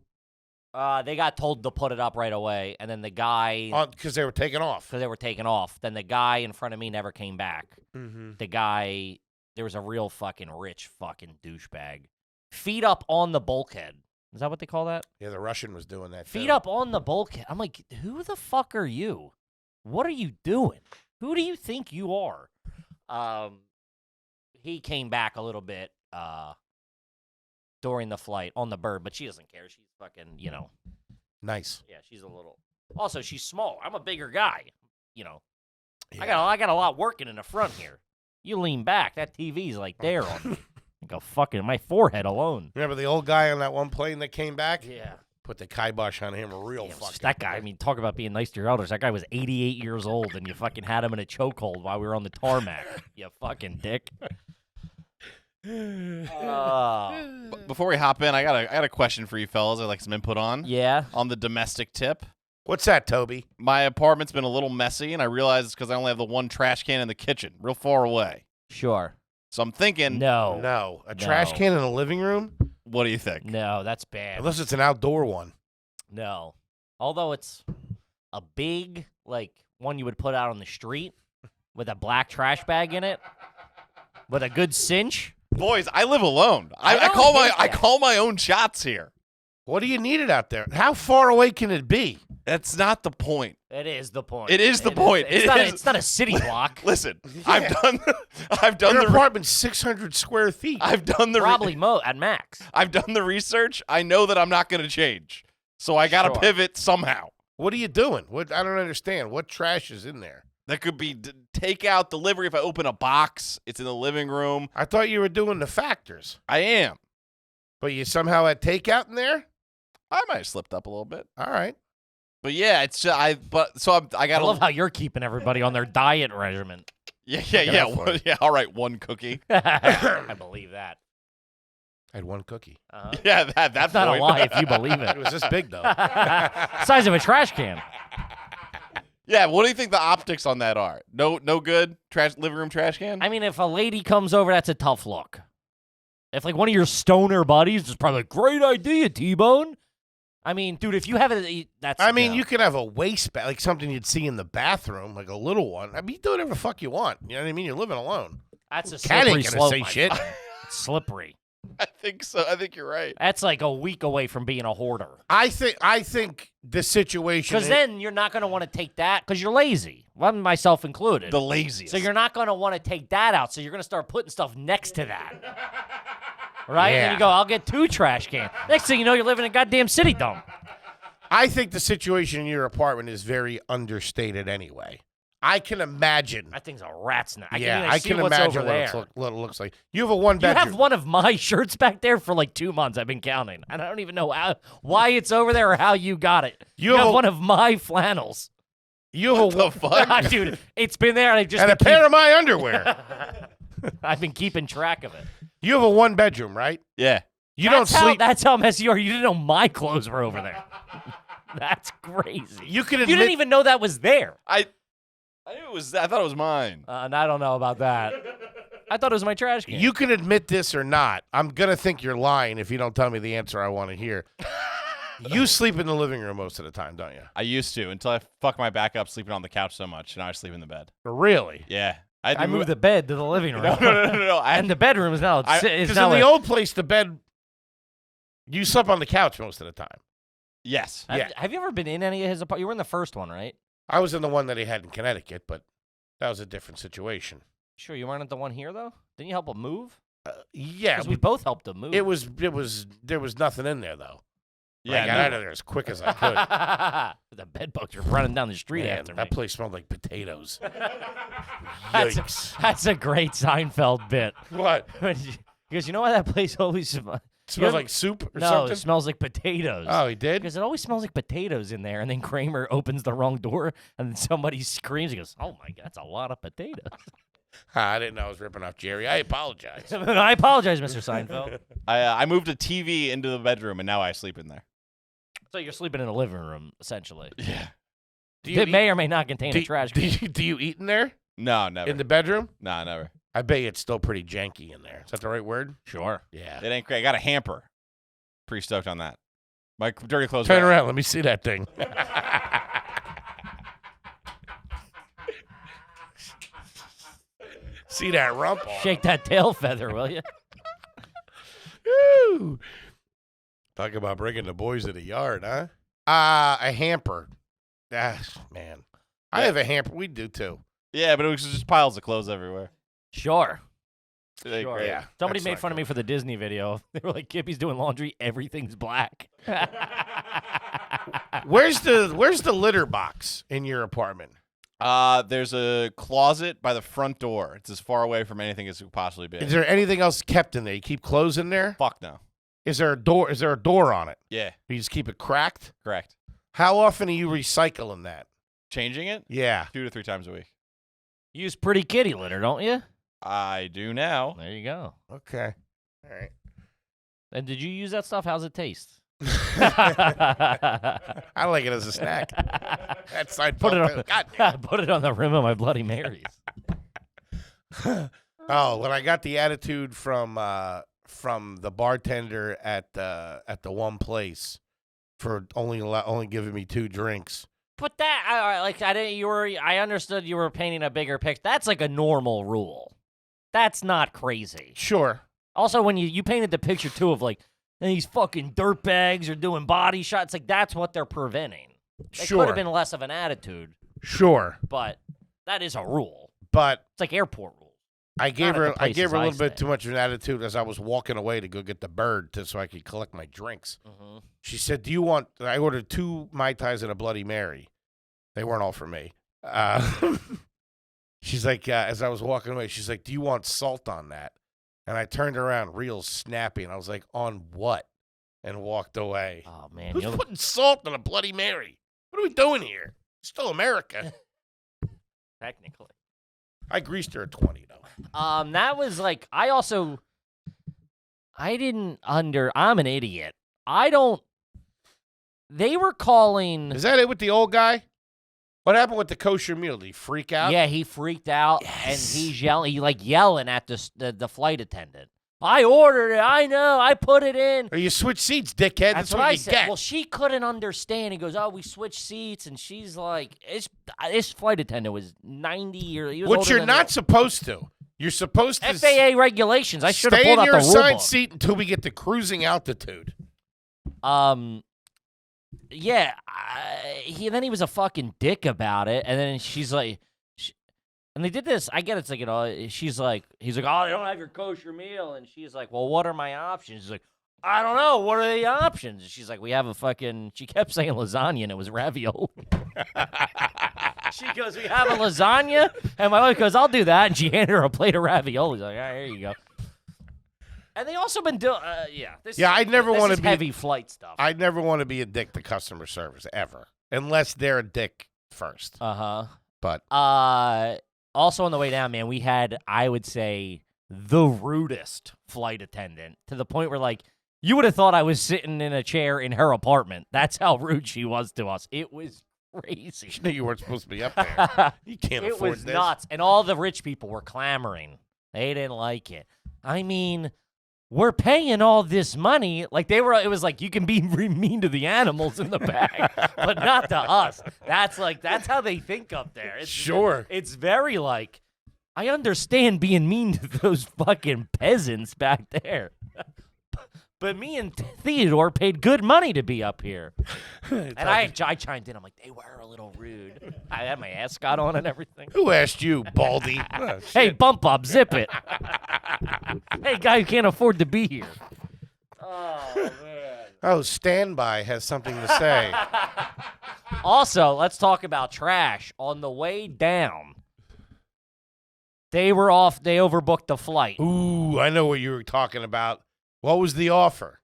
They got told to put it up right away. And then the guy... Because they were taking off. Because they were taking off. Then the guy in front of me never came back. Mm-hmm. The guy... There was a real fucking rich fucking douchebag. Feet up on the bulkhead. Is that what they call that? Yeah, the Russian was doing that. Feet up on the bulkhead. I'm like, who the fuck are you? What are you doing? Who do you think you are? He came back a little bit during the flight on the bird, but she doesn't care. She's fucking, Nice. Yeah, she's a little. Also, she's small. I'm a bigger guy. Yeah. I got a lot working in the front here. You lean back, that TV's like there on me. Like a fucking my forehead alone. Remember the old guy on that one plane that came back? Yeah. Put the kibosh on him real fucking. That guy, I mean, talk about being nice to your elders. That guy was 88 years old, and you fucking had him in a chokehold while we were on the tarmac. You fucking dick. Before we hop in, I got a question for you fellas. I'd like some input on. Yeah. On the domestic tip. What's that, Toby? My apartment's been a little messy, and I realize it's because I only have the one trash can in the kitchen, real far away. Sure. So I'm thinking, No. A trash can in the living room? What do you think? No, that's bad. Unless it's an outdoor one. No. Although it's a big, one you would put out on the street with a black trash bag in it with a good cinch. Boys, I live alone. I call my own shots here. What do you need it out there? How far away can it be? That's not the point. It is the point. It is the point. It's not a city block. Listen, Yeah. I've done Your the apartment's 600 square feet. I've done the Probably at max. I've done the research. I know that I'm not going to change. So I got to pivot somehow. What are you doing? I don't understand. What trash is in there? That could be takeout, delivery. If I open a box, it's in the living room. I thought you were doing the factors. I am. But you somehow had takeout in there? I might have slipped up a little bit. All right. But yeah, it's I got. I love how you're keeping everybody on their diet regimen. Yeah. All right, one cookie. I believe that. I had one cookie. Yeah, that's That's not a lie if you believe It it. was this big, though. Size of a trash can. Yeah, what do you think the optics on that are? No good living room trash can? I mean, if a lady comes over, that's a tough look. If like one of your stoner buddies is probably like, great idea, T-Bone. I mean, dude, if you have it, that's. I mean, you could have a waistband, like something you'd see in the bathroom, like a little one. I mean, you do whatever the fuck you want. You know what I mean? You're living alone. That's a Cat slippery ain't gonna slope. say my shit. friend. It's slippery. I think so. I think you're right. That's like a week away from being a hoarder. I think the situation. Because then you're not going to want to take that because you're lazy. Well, myself included. The laziest. So you're not going to want to take that out. So you're going to start putting stuff next to that. Right? And then you go, I'll get 2 trash cans. Next thing you know, you're living in a goddamn city dump. I think the situation in your apartment is very understated anyway. I can imagine. That thing's a rat's nest. I can can what's imagine over there. what it looks like. You have a one You bedroom. have one of my shirts back there for like 2 months. I've been counting. And I don't even know why it's over there or how you got it. You have one of my flannels. You have the fuck? Dude, it's been there. And I just and a pair of my underwear. I've been keeping track of it. You have a one bedroom, right? Yeah. You don't sleep. That's how messy you are. You didn't know my clothes were over there. That's crazy. You could admit. You didn't even know that was there. I knew it was. I thought it was mine. And I don't know about that. I thought it was my trash can. You can admit this or not. I'm gonna think you're lying if you don't tell me the answer I want to hear. You sleep in the living room most of the time, don't you? I used to until I fucked my back up sleeping on the couch so much. Now I sleep in the bed. Really? Yeah. had to I moved the bed to the living room. No. And the bedroom is now. It's Because now in the a- old place, the bed, you slept on the couch most of the time. Yes. Yeah. Have you ever been in any of his apartments? You were in the first one, right? I was in the one that he had in Connecticut, but that was a different situation. Sure, you weren't at the one here though. Didn't you help him move? Yeah, Because we both helped him move. there was nothing in there though. Yeah. I got out of there as quick as I could. The bed bugs are running down the street Man, after me. that place smelled like potatoes. That's, Yikes. that's a great Seinfeld bit. What? Because you know why that place always smells Smells like soup or no, something? it smells like potatoes. Oh, he did? Because it always smells like potatoes in there, and then Kramer opens the wrong door, and then somebody screams. He goes, "Oh my God, that's a lot of potatoes." I didn't know I was ripping off Jerry. I apologize. I apologize, Mr. Seinfeld. I moved a TV into the bedroom, and now I sleep in there. So you're sleeping in the living room, essentially. Yeah. It may or may not contain a trash can. Do you eat in there? No, never. In the bedroom? No, never. I bet you it's still pretty janky in there. Is that the right word? Sure. Yeah. It ain't great. I got a hamper. Pretty stoked on that. My dirty clothes. Turn are- around. Let me see that thing. See that rump? Shake that tail feather, will you? Woo. Talk about bringing the boys to the yard, huh? A hamper. Ah, man. I have a hamper. We do too. Yeah, but it was just piles of clothes everywhere. Sure. It ain't Sure. great. Yeah. Somebody that's made not fun of good. me for the Disney video. They were like, Kippy's doing laundry, everything's black. Where's the litter box in your apartment? There's a closet by the front door. It's as far away from anything as it could possibly be. Is there anything else kept in there? You keep clothes in there? Fuck no. Is there a door? Is there a door on it? Yeah, You just keep it cracked? correct. How often are you recycling that? Changing it Yeah. 2 to 3 times a week. Use pretty kitty litter, don't you? I do now. There you go. Okay. All right. And did you use that stuff? How's it taste? I like it as a snack. That's I Put it on. God. Put it on the rim of my Bloody Marys. Oh, when I got the attitude from the bartender at the one place for only giving me 2 drinks. But that, I didn't. I understood you were painting a bigger picture. That's like a normal rule. That's not crazy. Sure. Also, when you painted the picture too of like these fucking dirtbags are doing body shots, like that's what they're preventing. It could Sure. have been less of an attitude, Sure. but that is a rule. But It's like airport rules. I gave Not at her the I gave her a places little I bit stay. too much of an attitude as I was walking away to go get the bird so I could collect my drinks. Mm-hmm. She said, "Do you want?" I ordered 2 Mai Tais and a Bloody Mary. They weren't all for me. She's like, as I was walking away, she's like, "Do you want salt on that?" And I turned around, real snappy, and I was like, "On what?" And walked away. Oh man, Who's you'll- putting salt on a Bloody Mary? What are we doing here? It's still America. technically. I greased her at 20 though. That was like I I'm an idiot. They were calling. Is that it with the old guy? What happened with the kosher meal? Did he freak out? Yeah, he freaked out, and he's yelling. He yelling at the flight attendant. I ordered it. I know. I put it in. Or you switch seats, dickhead. That's what I you said. get. Well, she couldn't understand. He goes, "Oh, we switched seats," and she's like, "This flight attendant was 90 years." He was Which older you're than not the- supposed to. You're supposed to FAA regulations. I should have stay pulled in out your the rule assigned book. seat until we get to cruising altitude. Yeah. Then he was a fucking dick about it, and then she's like, and they did this. I get it's like, you know, he's like, oh, I don't have your kosher meal, and she's like, well, what are my options? He's like, I don't know. What are the options? And she's like, we have a fucking. She kept saying lasagna, and it was ravioli. She goes, we have a lasagna, and my wife goes, I'll do that, and she handed her a plate of ravioli. She's like, all right, here you go. And they also been doing, I'd never want to be heavy flight stuff. I'd never want to be a dick to customer service ever, unless they're a dick first. But also on the way down, man, we had, I would say, the rudest flight attendant to the point where, like, you would have thought I was sitting in a chair in her apartment. That's how rude she was to us. It was crazy. you knew you weren't supposed to be up there. You can't It afford was this. nuts, and all the rich people were clamoring. They didn't like it. I mean, we're paying all this money. Like it was like you can be mean to the animals in the back, but not to us. That's how they think up there. Sure. It's very like, I understand being mean to those fucking peasants back there. But me and Theodore paid good money to be up here. And I chimed in. I'm like, they were a little rude. I had my ascot on and everything. Who asked you, Baldy? Oh, Hey, bump up, zip it. Hey, guy who can't afford to be here. Oh, man. Oh, Standby has something to say. Also, let's talk about trash. On the way down, they overbooked the flight. Ooh, I know what you were talking about. What was the offer?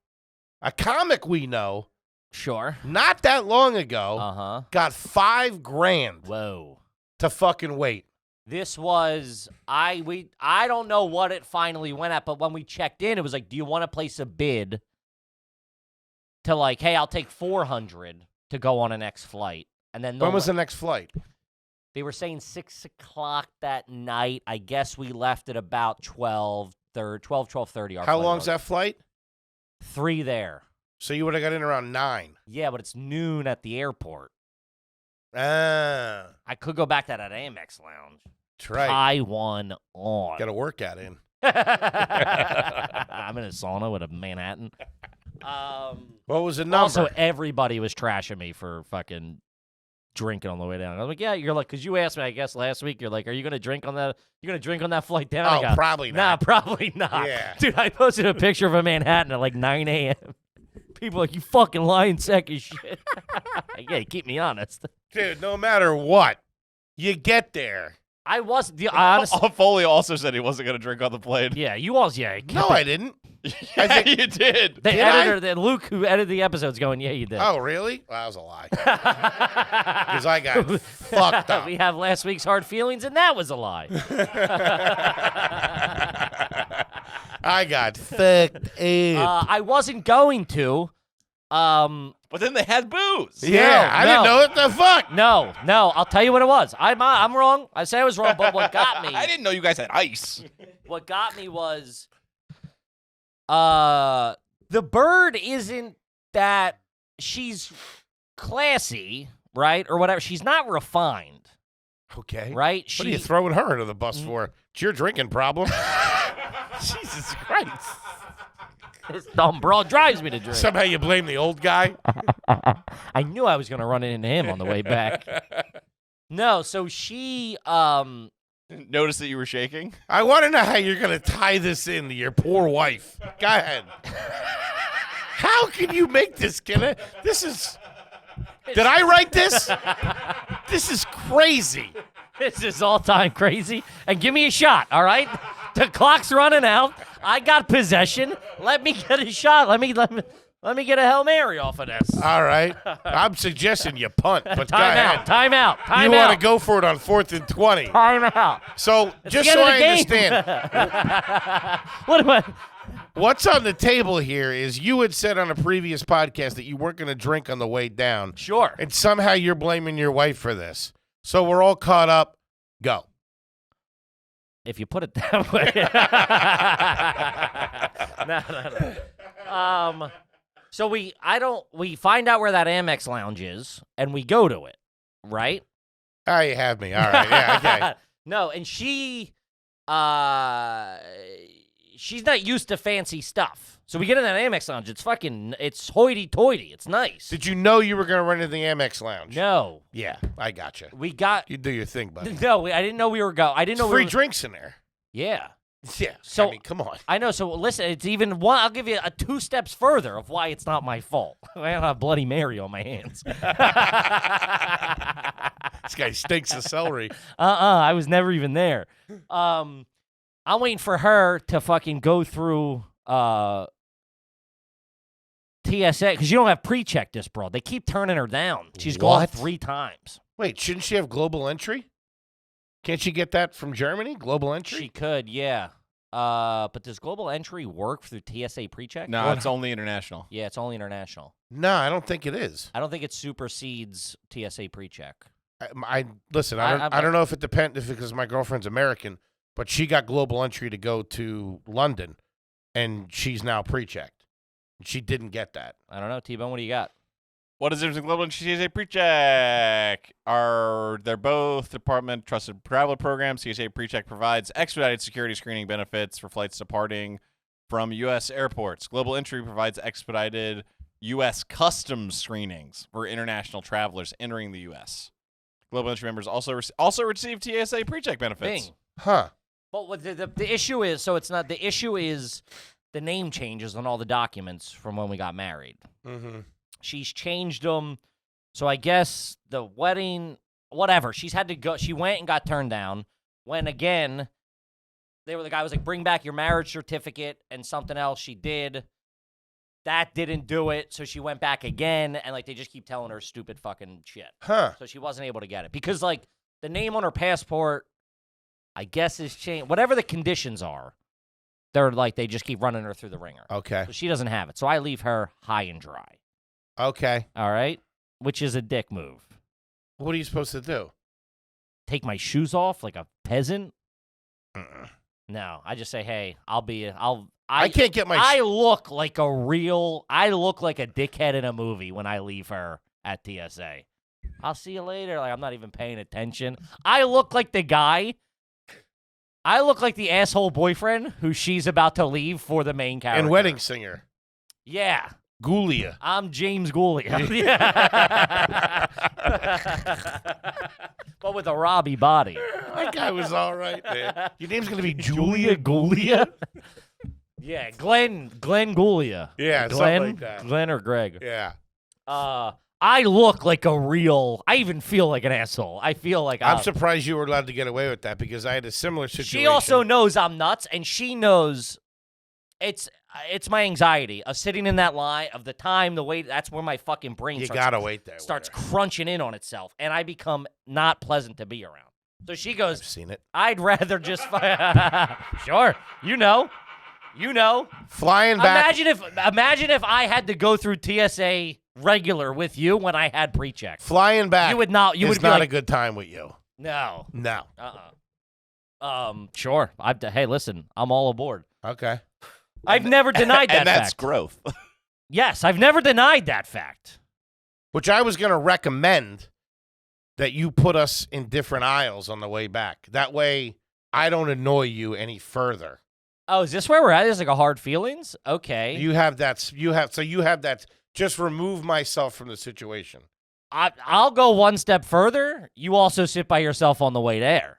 A comic we know, Sure. not that long ago, got $5,000 Whoa. to fucking wait. This was, I don't know what it finally went at, but when we checked in, it was like, do you want to place a bid to like, hey, I'll take $400 to go on a next flight. And then When was the next flight? They were saying 6 o'clock that night. I guess we left at about 12:30. How long's that flight? 3 there. So you would have got in around 9. Yeah, but it's noon at the airport. Ah, I could go back to that Amex lounge. that's right. Tie one on. Got a workout in. I'm in a sauna with a Manhattan. What was the number? Also, everybody was trashing me for fucking drinking on the way down. I was like, yeah, you're like, because you asked me, I guess, last week, you're like, are you going to drink on that? You going to drink on that flight down? I Oh, go, probably Nah, not. probably not. Yeah. Dude, I posted a picture of a Manhattan at like 9 a.m. People are like, you fucking lying sack of shit. Yeah, keep me honest. Dude, no matter what, you get there. I honestly. Foley also said he wasn't going to drink on the plane. Yeah, you all, yeah. No, I didn't. Yeah, you did. The Did editor, the Luke who edited the episode's going, yeah, you did. Oh, really? Well, that was a lie. Because I got fucked up. We have last week's hard feelings, and that was a lie. I got fucked up. I wasn't going to. But then they had booze. Yeah, I didn't know what the fuck. No. I'll tell you what it was. I'm wrong. I say I was wrong, but what got me? I didn't know you guys had ice. What got me was, the bird isn't that she's classy, right, or whatever. She's not refined, Okay. right? What are you throwing her under the bus for? It's your drinking problem. Jesus Christ. This dumb broad drives me to drink. Somehow you blame the old guy? I knew I was going to run into him on the way back. No, so she, Notice that you were shaking? I want to know how you're going to tie this into your poor wife. Go ahead. How can you make this, Kenna? This is... Did I write this? This is crazy. This is all-time crazy. And give me a shot, all right? The clock's running out. I got possession. Let me get a shot. Let me get a Hail Mary off of this. All right. I'm suggesting you punt, but go ahead. Time out. You want to go for it on 4th and 20. Time out. So, just the so end I of the game. understand, What am I? What's on the table here is you had said on a previous podcast that you weren't going to drink on the way down. Sure. And somehow you're blaming your wife for this. So we're all caught up. Go. If you put it that way. No. So we find out where that Amex lounge is, and we go to it, right? Oh, you have me. All right. Yeah, okay. No, and she's not used to fancy stuff. So we get in that Amex lounge. It's hoity-toity. It's nice. Did you know you were going to run into the Amex lounge? No. Yeah, I gotcha. You do your thing, buddy. No, I didn't know we were going. I didn't know free drinks in there. Yeah. Yeah. So, I mean, come on. I know. So listen, it's even one. I'll give you a 2 steps further of why it's not my fault. I don't have Bloody Mary on my hands. This guy stinks of celery. I was never even there. I'm waiting for her to fucking go through TSA because you don't have pre-check this broad. They keep turning her down. She's gone 3 times. Wait, shouldn't she have global entry? Can't she get that from Germany? Global entry? She could, yeah. But does global entry work through TSA pre-check? No, it's only international. Yeah, it's only international. No, I don't think it is. I don't think it supersedes TSA pre-check. Listen. I don't know if it depends because my girlfriend's American, but she got global entry to go to London, and she's now pre-checked. She didn't get that. I don't know, T-Bone. What do you got? What is the difference in global and TSA pre-check? They're both department trusted traveler programs. TSA pre-check provides expedited security screening benefits for flights departing from U.S. airports. Global entry provides expedited U.S. customs screenings for international travelers entering the U.S. Global entry members also receive TSA pre-check benefits. Bing. Huh. But the issue is, so it's not, the issue is the name changes on all the documents from when we got married. Mm-hmm. She's changed them. So I guess the wedding, whatever. She's had to go. She went and got turned down. When again, the guy was like, bring back your marriage certificate and something else. She did. That didn't do it. So she went back again. And like, they just keep telling her stupid fucking shit. Huh. So she wasn't able to get it because like the name on her passport, I guess is changed. Whatever the conditions are, they just keep running her through the ringer. Okay. So she doesn't have it. So I leave her high and dry. Okay. All right? Which is a dick move. What are you supposed to do? Take my shoes off like a peasant? Uh-uh. No, I just say, hey, I can't get my... I look like a dickhead in a movie when I leave her at TSA. I'll see you later. Like, I'm not even paying attention. I look like the guy. I look like the asshole boyfriend who she's about to leave for the main character. And Wedding Singer. Yeah. Gulia. I'm James Gulia. But with a Robbie body. That guy was all right, man. Your name's going to be Julia Gulia? Yeah, Glenn Gulia. Yeah, Glenn, something like that. Glenn or Greg. Yeah. I look like I even feel like an asshole. I feel like I'm surprised you were allowed to get away with that because I had a similar situation. She also knows I'm nuts, and she knows it's my anxiety of sitting in that line, of the time, the wait. That's where my fucking brain gotta wait there. Starts crunching in on itself, and I become not pleasant to be around. So she goes, I've seen it. I'd rather just sure, you know. Flying back. Imagine if I had to go through TSA regular with you when I had pre-check. Flying back. You would not. You it's would be not like, a good time with you. No. No. Sure. Hey, listen, I'm all aboard. Okay. I've never denied that and that's fact. growth. Yes, I've never denied that fact. Which I was going to recommend that you put us in different aisles on the way back. That way, I don't annoy you any further. Oh, is this where we're at? Is like a hard feelings? Okay. You have that. You have that. Just remove myself from the situation. I'll go one step further. You also sit by yourself on the way there.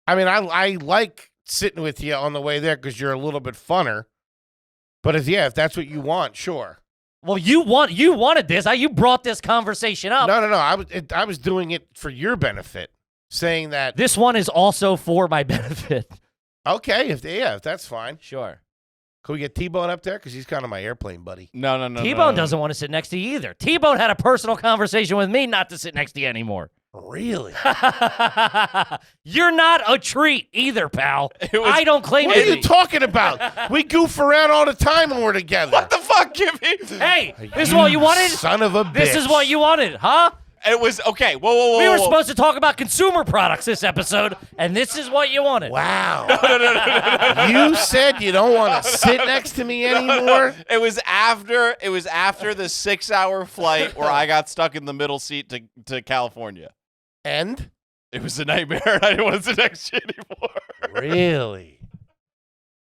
I mean, I like sitting with you on the way there because you're a little bit funner. But if that's what you want, sure. Well, you wanted this. You brought this conversation up. No. I was doing it for your benefit, saying that this one is also for my benefit. Okay, if that's fine. Sure. Can we get T-Bone up there? Because he's kind of my airplane buddy. No. T-Bone doesn't want to sit next to you either. T-Bone had a personal conversation with me not to sit next to you anymore. Really? You're not a treat either, pal. was- I don't claim What to are you be. talking about? We goof around all the time when we're together. What the fuck, Kimmy? Hey, this is what you wanted? Son of a bitch. This is what you wanted, huh? It was okay. Whoa. We were supposed to talk about consumer products this episode, and this is what you wanted. Wow. No. You said you don't want to sit next to me anymore? It was after the 6-hour flight where I got stuck in the middle seat to California. And? It was a nightmare, and I didn't want to sit next to you anymore. Really?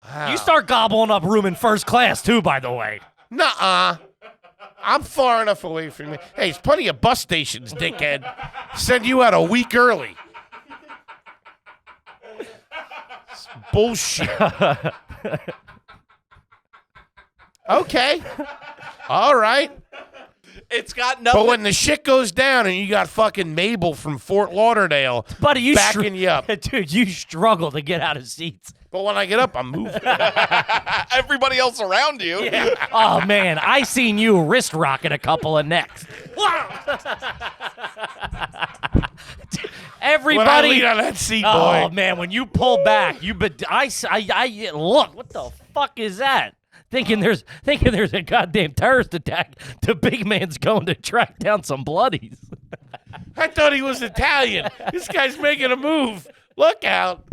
Wow. You start gobbling up room in first class, too, by the way. Nuh-uh. I'm far enough away from you. Hey, there's plenty of bus stations, dickhead. Send you out a week early. It's bullshit. Okay. All right. It's got nothing. But when the shit goes down and you got fucking Mabel from Fort Lauderdale Buddy, you backing you up. Dude, you struggle to get out of seats. But when I get up, I'm moving. Everybody else around you. Yeah. Oh, man, I seen you wrist rocking a couple of necks. Everybody. When I lean on that seat, boy. Oh, man, when you pull back, I look, what the fuck is that? Thinking there's a goddamn terrorist attack. The big man's going to track down some bloodies. I thought he was Italian. This guy's making a move. Look out.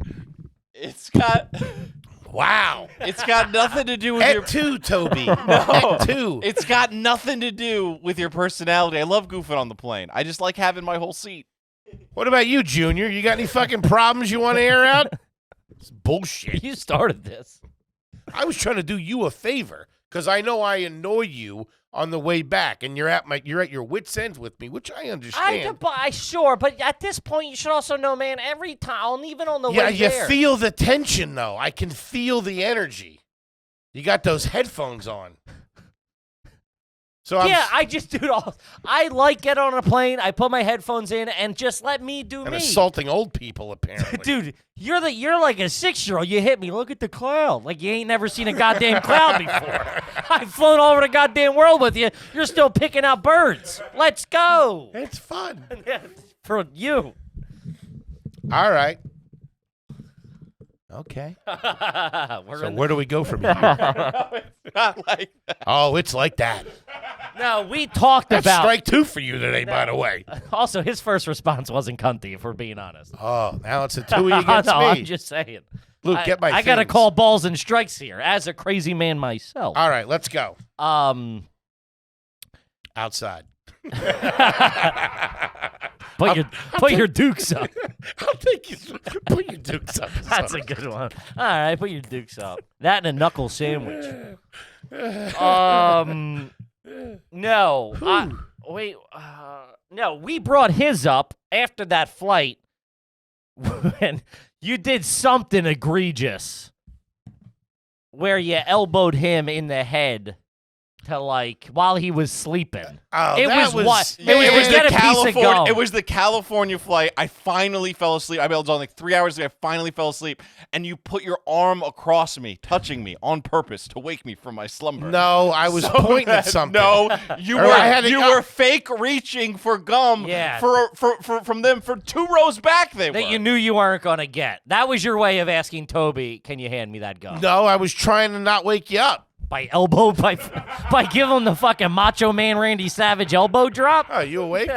It's got Wow. it's got nothing to do with your Et tu, Toby. Et tu. It's got nothing to do with your personality. I love goofing on the plane. I just like having my whole seat. What about you, Junior? You got any fucking problems you want to air out? It's bullshit. You started this. I was trying to do you a favor because I know I annoy you on the way back, and you're at your wits' ends with me, which I understand. Sure, but at this point, you should also know, man, every time, even on the Yeah, way you there. feel the tension, though. I can feel the energy. You got those headphones on. So Yeah, I like getting on a plane. I put my headphones in and just let me do and me. assaulting old people, apparently. Dude, you're like a 6-year-old. You hit me. Look at the cloud. Like you ain't never seen a goddamn cloud before. I've flown all over the goddamn world with you. You're still picking out birds. Let's go. It's fun. For you. All right. Okay. Where do we go from here? Not like that. Oh, it's like that. No, we talked That's about. strike 2 for you today, by the way. Also, his first response wasn't cunty, if we're being honest. Oh, now it's a 2 against no, me. I'm just saying. Luke, get my I got to feelings. call balls and strikes here as a crazy man myself. All right, let's go. Outside. Put your dukes up. I'll take you. Put your dukes up. That's a good one. All right, put your dukes up. That and a knuckle sandwich. No. Wait. No, we brought his up after that flight when you did something egregious where you elbowed him in the head to while he was sleeping. Oh, It that was what? Man, It was get a piece of gum. It was the California flight. I finally fell asleep. I was on like 3 hours ago. I finally fell asleep, and you put your arm across me, touching me on purpose to wake me from my slumber. No, I was pointing at something. No, you Or I had were to- you were fake reaching for gum. Yeah. From them for 2 rows back. They that were. you knew you weren't going to get. That was your way of asking Toby, can you hand me that gum? No, I was trying to not wake you up. By giving him the fucking Macho Man Randy Savage elbow drop? Oh, you awake?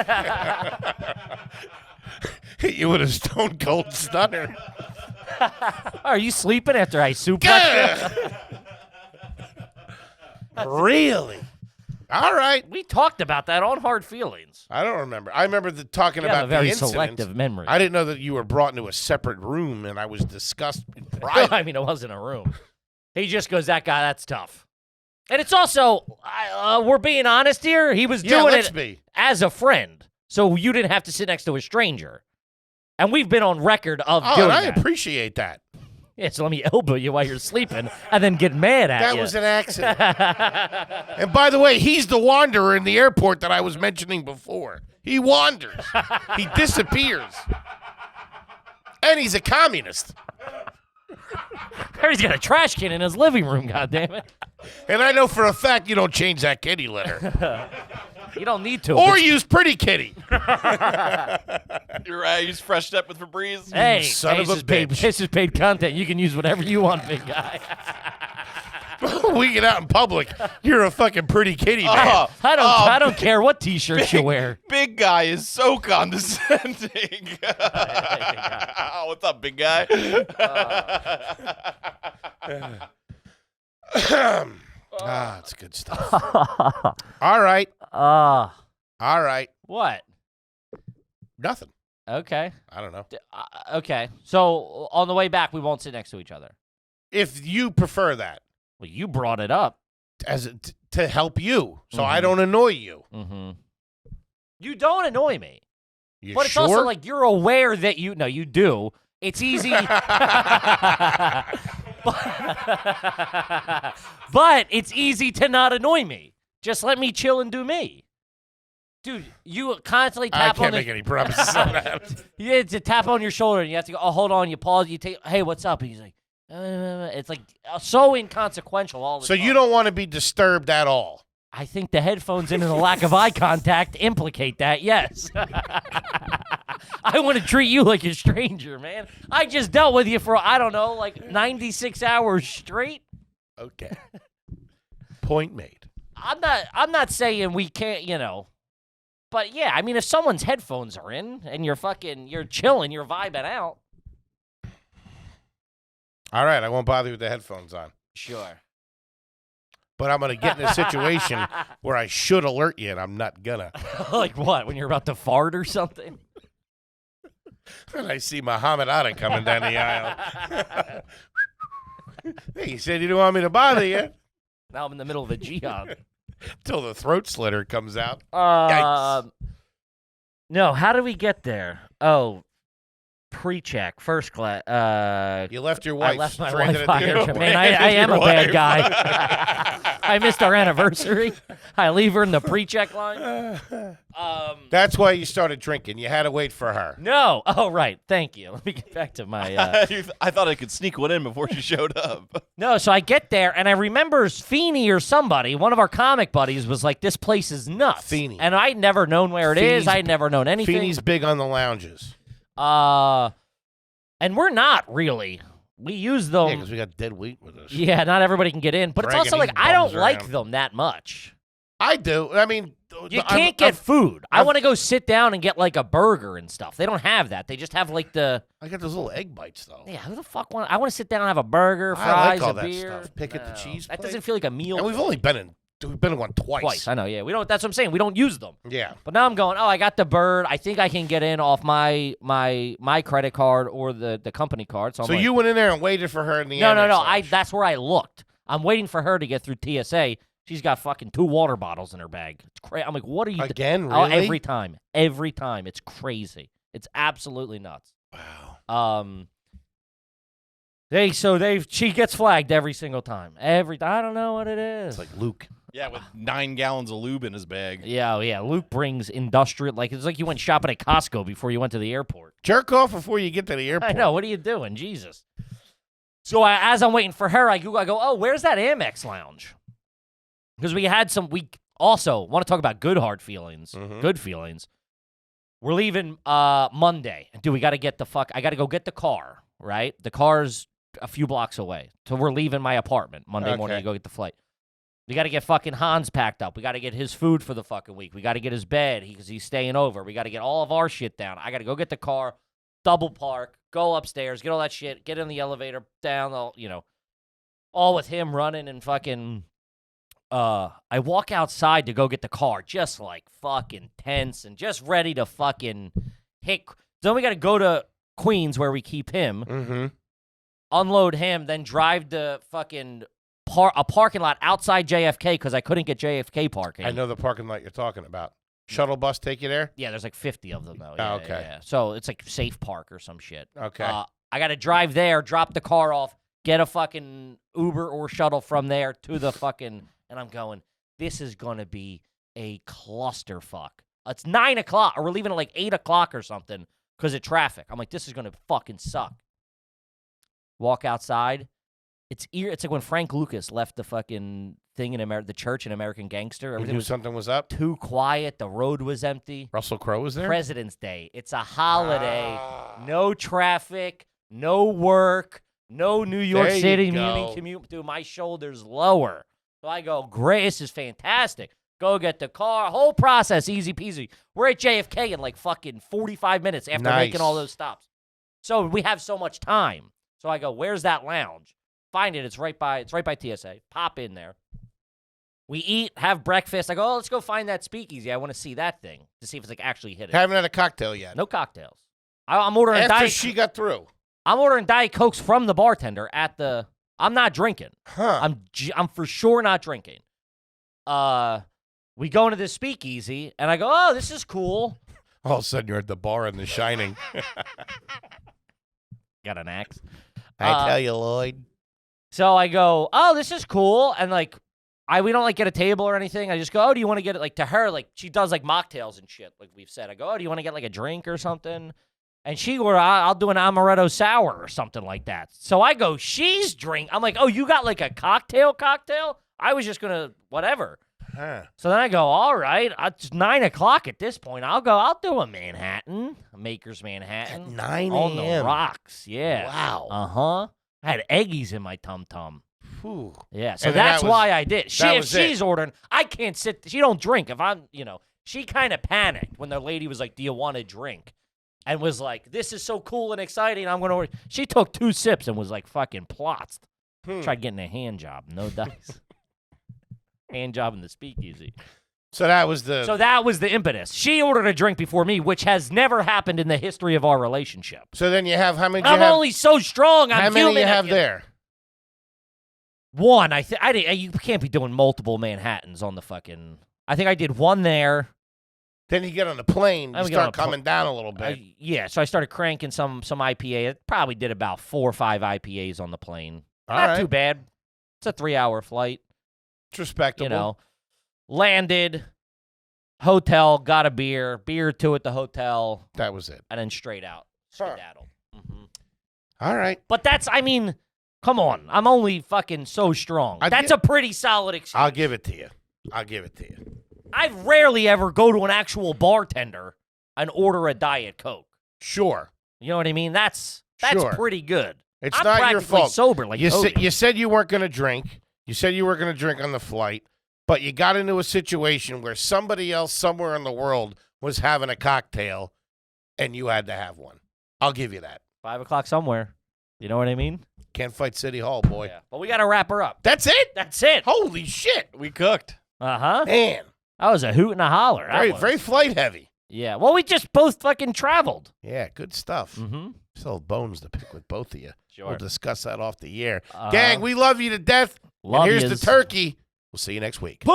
Hit you with a stone cold stunner. Are you sleeping after I suplex you? Really? All right. We talked about that on Hard Feelings. I don't remember. I remember talking You have about a very the incident. selective memory. I didn't know that you were brought into a separate room, and I was discussed in private. I mean, it wasn't a room. He just goes, that guy, that's tough. And it's also, we're being honest here, he was doing let's it be. as a friend. So you didn't have to sit next to a stranger. And we've been on record of Oh, doing and I that. appreciate that. Yeah, so let me elbow you while you're sleeping and then get mad at That you. was an accident. And by the way, he's the wanderer in the airport that I was mentioning before. He wanders. He disappears. And he's a communist. He's got a trash can in his living room, goddammit. And I know for a fact you don't change that kitty litter. You don't need to. Or use Pretty Kitty. You're right. He's freshed up with Febreze. Hey, son of a bitch. This is paid content. You can use whatever you want, big guy. We get out in public. You're a fucking Pretty Kitty, man. Oh, I don't care what T-shirt you wear. Big guy is so condescending. What's up, big guy? It's good stuff. All right. All right. What? Nothing. Okay. I don't know. Okay. So on the way back, we won't sit next to each other. If you prefer that. Well, you brought it up. To help you, so I don't annoy you. Mm-hmm. You don't annoy me. You But it's sure? also like you're aware that you... No, you do. It's easy. But it's easy to not annoy me. Just let me chill and do me. Dude, you constantly I tap can't on the... make any promises on that. You have to tap on your shoulder and you have to go, oh, hold on. You pause. You take, hey, what's up? And he's like, it's like so inconsequential all the time. So you don't want to be disturbed at all. I think the headphones in and the lack of eye contact implicate that, yes. I want to treat you like a stranger, man. I just dealt with you for, I don't know, like 96 hours straight. Okay. Point made. I'm not saying we can't, you know. But yeah, I mean, if someone's headphones are in and you're chilling, you're vibing out. All right, I won't bother you with the headphones on. Sure. But I'm going to get in a situation where I should alert you, and I'm not gonna. Like what? When you're about to fart or something? And I see Muhammad Ali coming down the aisle. Hey, you said you didn't want me to bother you. Now I'm in the middle of a jihad. Till the throat slitter comes out. No, how did we get there? Oh, pre-check, first class. You left your wife. I left my stranded wife at the out. airport. Man, I am a bad guy. I missed our anniversary. I leave her in the pre-check line. That's why you started drinking. You had to wait for her. No. Oh, right. Thank you. Let me get back to my... I thought I could sneak one in before she showed up. No, so I get there, and I remember Feeney or somebody, one of our comic buddies, was like, this place is nuts. Feeney. And I'd never known where it is. I'd never known anything. Feeney's big on the lounges. And we're not really. We use them. Yeah, because we got dead weight with us. Yeah, not everybody can get in. But Dragging it's also like, these I don't bums like around. them that much. I do. I mean, You can't get food. I want to go sit down and get like a burger and stuff. They don't have that. They just have like the... I got those little egg bites, though. Yeah, who the fuck want... I want to sit down and have a burger, I fries, like all a that beer. stuff. Pick at the cheese That plate. doesn't feel like a meal. And we've only been in one twice. Twice, I know, yeah. We don't. That's what I'm saying. We don't use them. Yeah. But now I'm going, I got the bird. I think I can get in off my credit card or the company card. So, So you went in there and waited for her in the No. Amex lounge. That's where I looked. I'm waiting for her to get through TSA. She's got fucking 2 water bottles in her bag. It's crazy. I'm like, what are you Again, Oh, really? every time. It's crazy. It's absolutely nuts. Wow. She gets flagged every single time. I don't know what it is. It's like Luke. Yeah, with 9 gallons of lube in his bag. Yeah. Luke brings industrial, like it's like you went shopping at Costco before you went to the airport. Jerk off before you get to the airport. I know. What are you doing? Jesus. So as I'm waiting for her, I go, oh, where's that Amex lounge? Because we also want to talk about good hard feelings. Mhm. Good feelings. We're leaving Monday. Dude, I got to go get the car, right? The car's a few blocks away. So we're leaving my apartment Monday morning Okay. to go get the flight. We got to get fucking Hans packed up. We got to get his food for the fucking week. We got to get his bed because he's staying over. We got to get all of our shit down. I got to go get the car, double park, go upstairs, get all that shit, get in the elevator, down, all with him running and fucking... I walk outside to go get the car, just like fucking tense and just ready to fucking hit. Then we got to go to Queens where we keep him, Mm-hmm. unload him, then drive to fucking a parking lot outside JFK because I couldn't get JFK parking. I know the parking lot you're talking about. Shuttle bus take you there? Yeah, there's like 50 of them though. Oh, Yeah, okay. yeah. So it's like Safe Park or some shit. Okay. I got to drive there, drop the car off, get a fucking Uber or shuttle from there to the fucking... And I'm going, this is going to be a clusterfuck. It's 9 o'clock, or we're leaving at like 8 o'clock or something because of traffic. I'm like, this is going to fucking suck. Walk outside. It's like when Frank Lucas left the fucking thing in the church in American Gangster. You Everything knew was something was up? too quiet. The road was empty. Russell Crowe was there? President's Day. It's a holiday. No traffic. No work. No New York There you City go. commute. Dude, my shoulder's lower. So I go, great. This is fantastic. Go get the car. Whole process, easy peasy. We're at JFK in like fucking 45 minutes after making all those stops. So we have so much time. So I go, where's that lounge? Find it. It's right by TSA. Pop in there. We eat, have breakfast. I go, let's go find that speakeasy. I want to see that thing to see if it's like actually hidden. Haven't had a cocktail yet. No cocktails. I'm ordering After Diet. she got through. I'm ordering Diet Cokes from the bartender at the. I'm not drinking. Huh. I'm for sure not drinking. We go into this speakeasy, and I go, oh, this is cool. All of a sudden, you're at the bar in The Shining. Got an axe. I tell you, Lloyd. So I go, oh, this is cool, and like, we don't like get a table or anything. I just go, oh, do you want to get it? Like to her, like she does like mocktails and shit, like we've said. I go, oh, do you want to get like a drink or something? And she goes, I'll do an amaretto sour or something like that. So I go, she's drink. I'm like, oh, you got like a cocktail? I was just gonna whatever. Huh. So then I go, all right, it's 9 o'clock at this point. I'll do a Manhattan, a Maker's Manhattan. At 9 On the a.m. rocks, yeah. Wow. Uh-huh. I had eggies in my tum-tum. Whew. Yeah, so And then that's that was- why I did. If was it. she's ordering, I can't sit. She don't drink. If I'm, she kind of panicked when the lady was like, do you want a drink? And was like, this is so cool and exciting. I'm going to order. She took 2 sips and was like fucking plotzed. Tried getting a hand job. No dice. Hand job in the speakeasy. So that was the impetus. She ordered a drink before me, which has never happened in the history of our relationship. So then you have how many? I'm only so strong. I'm how many human. you have there? One. You can't be doing multiple Manhattans on the fucking. I think I did one there. Then you get on the plane. Then You we get on start coming down a little bit. Yeah, so I started cranking some IPA. It probably did about 4 or 5 IPAs on the plane. All Not right. too bad. It's a 3-hour flight. It's respectable. Landed, hotel, got a beer 2 at the hotel, That was it. and then straight out. Skedaddle. All right. But come on. I'm only fucking so strong. That's a pretty solid excuse. I'll give it to you. I rarely ever go to an actual bartender and order a Diet Coke. Sure. You know what I mean? That's Sure. pretty good. It's I'm not your practically fault. sober, like Toby. you said you weren't going to drink. You said you were going to drink on the flight, but you got into a situation where somebody else somewhere in the world was having a cocktail, and you had to have one. I'll give you that. 5 o'clock somewhere. You know what I mean? Can't fight City Hall, boy. Yeah. But we got to wrap her up. That's it? That's it. Holy shit. We cooked. Uh-huh. Man. That was a hoot and a holler. That was. Very flight heavy. Yeah. Well, we just both fucking traveled. Yeah, good stuff. Mm-hmm. Still have bones to pick with both of you. Sure. We'll discuss that off the air. Gang, we love you to death. Love and here's yous. the turkey. We'll see you next week. Peace.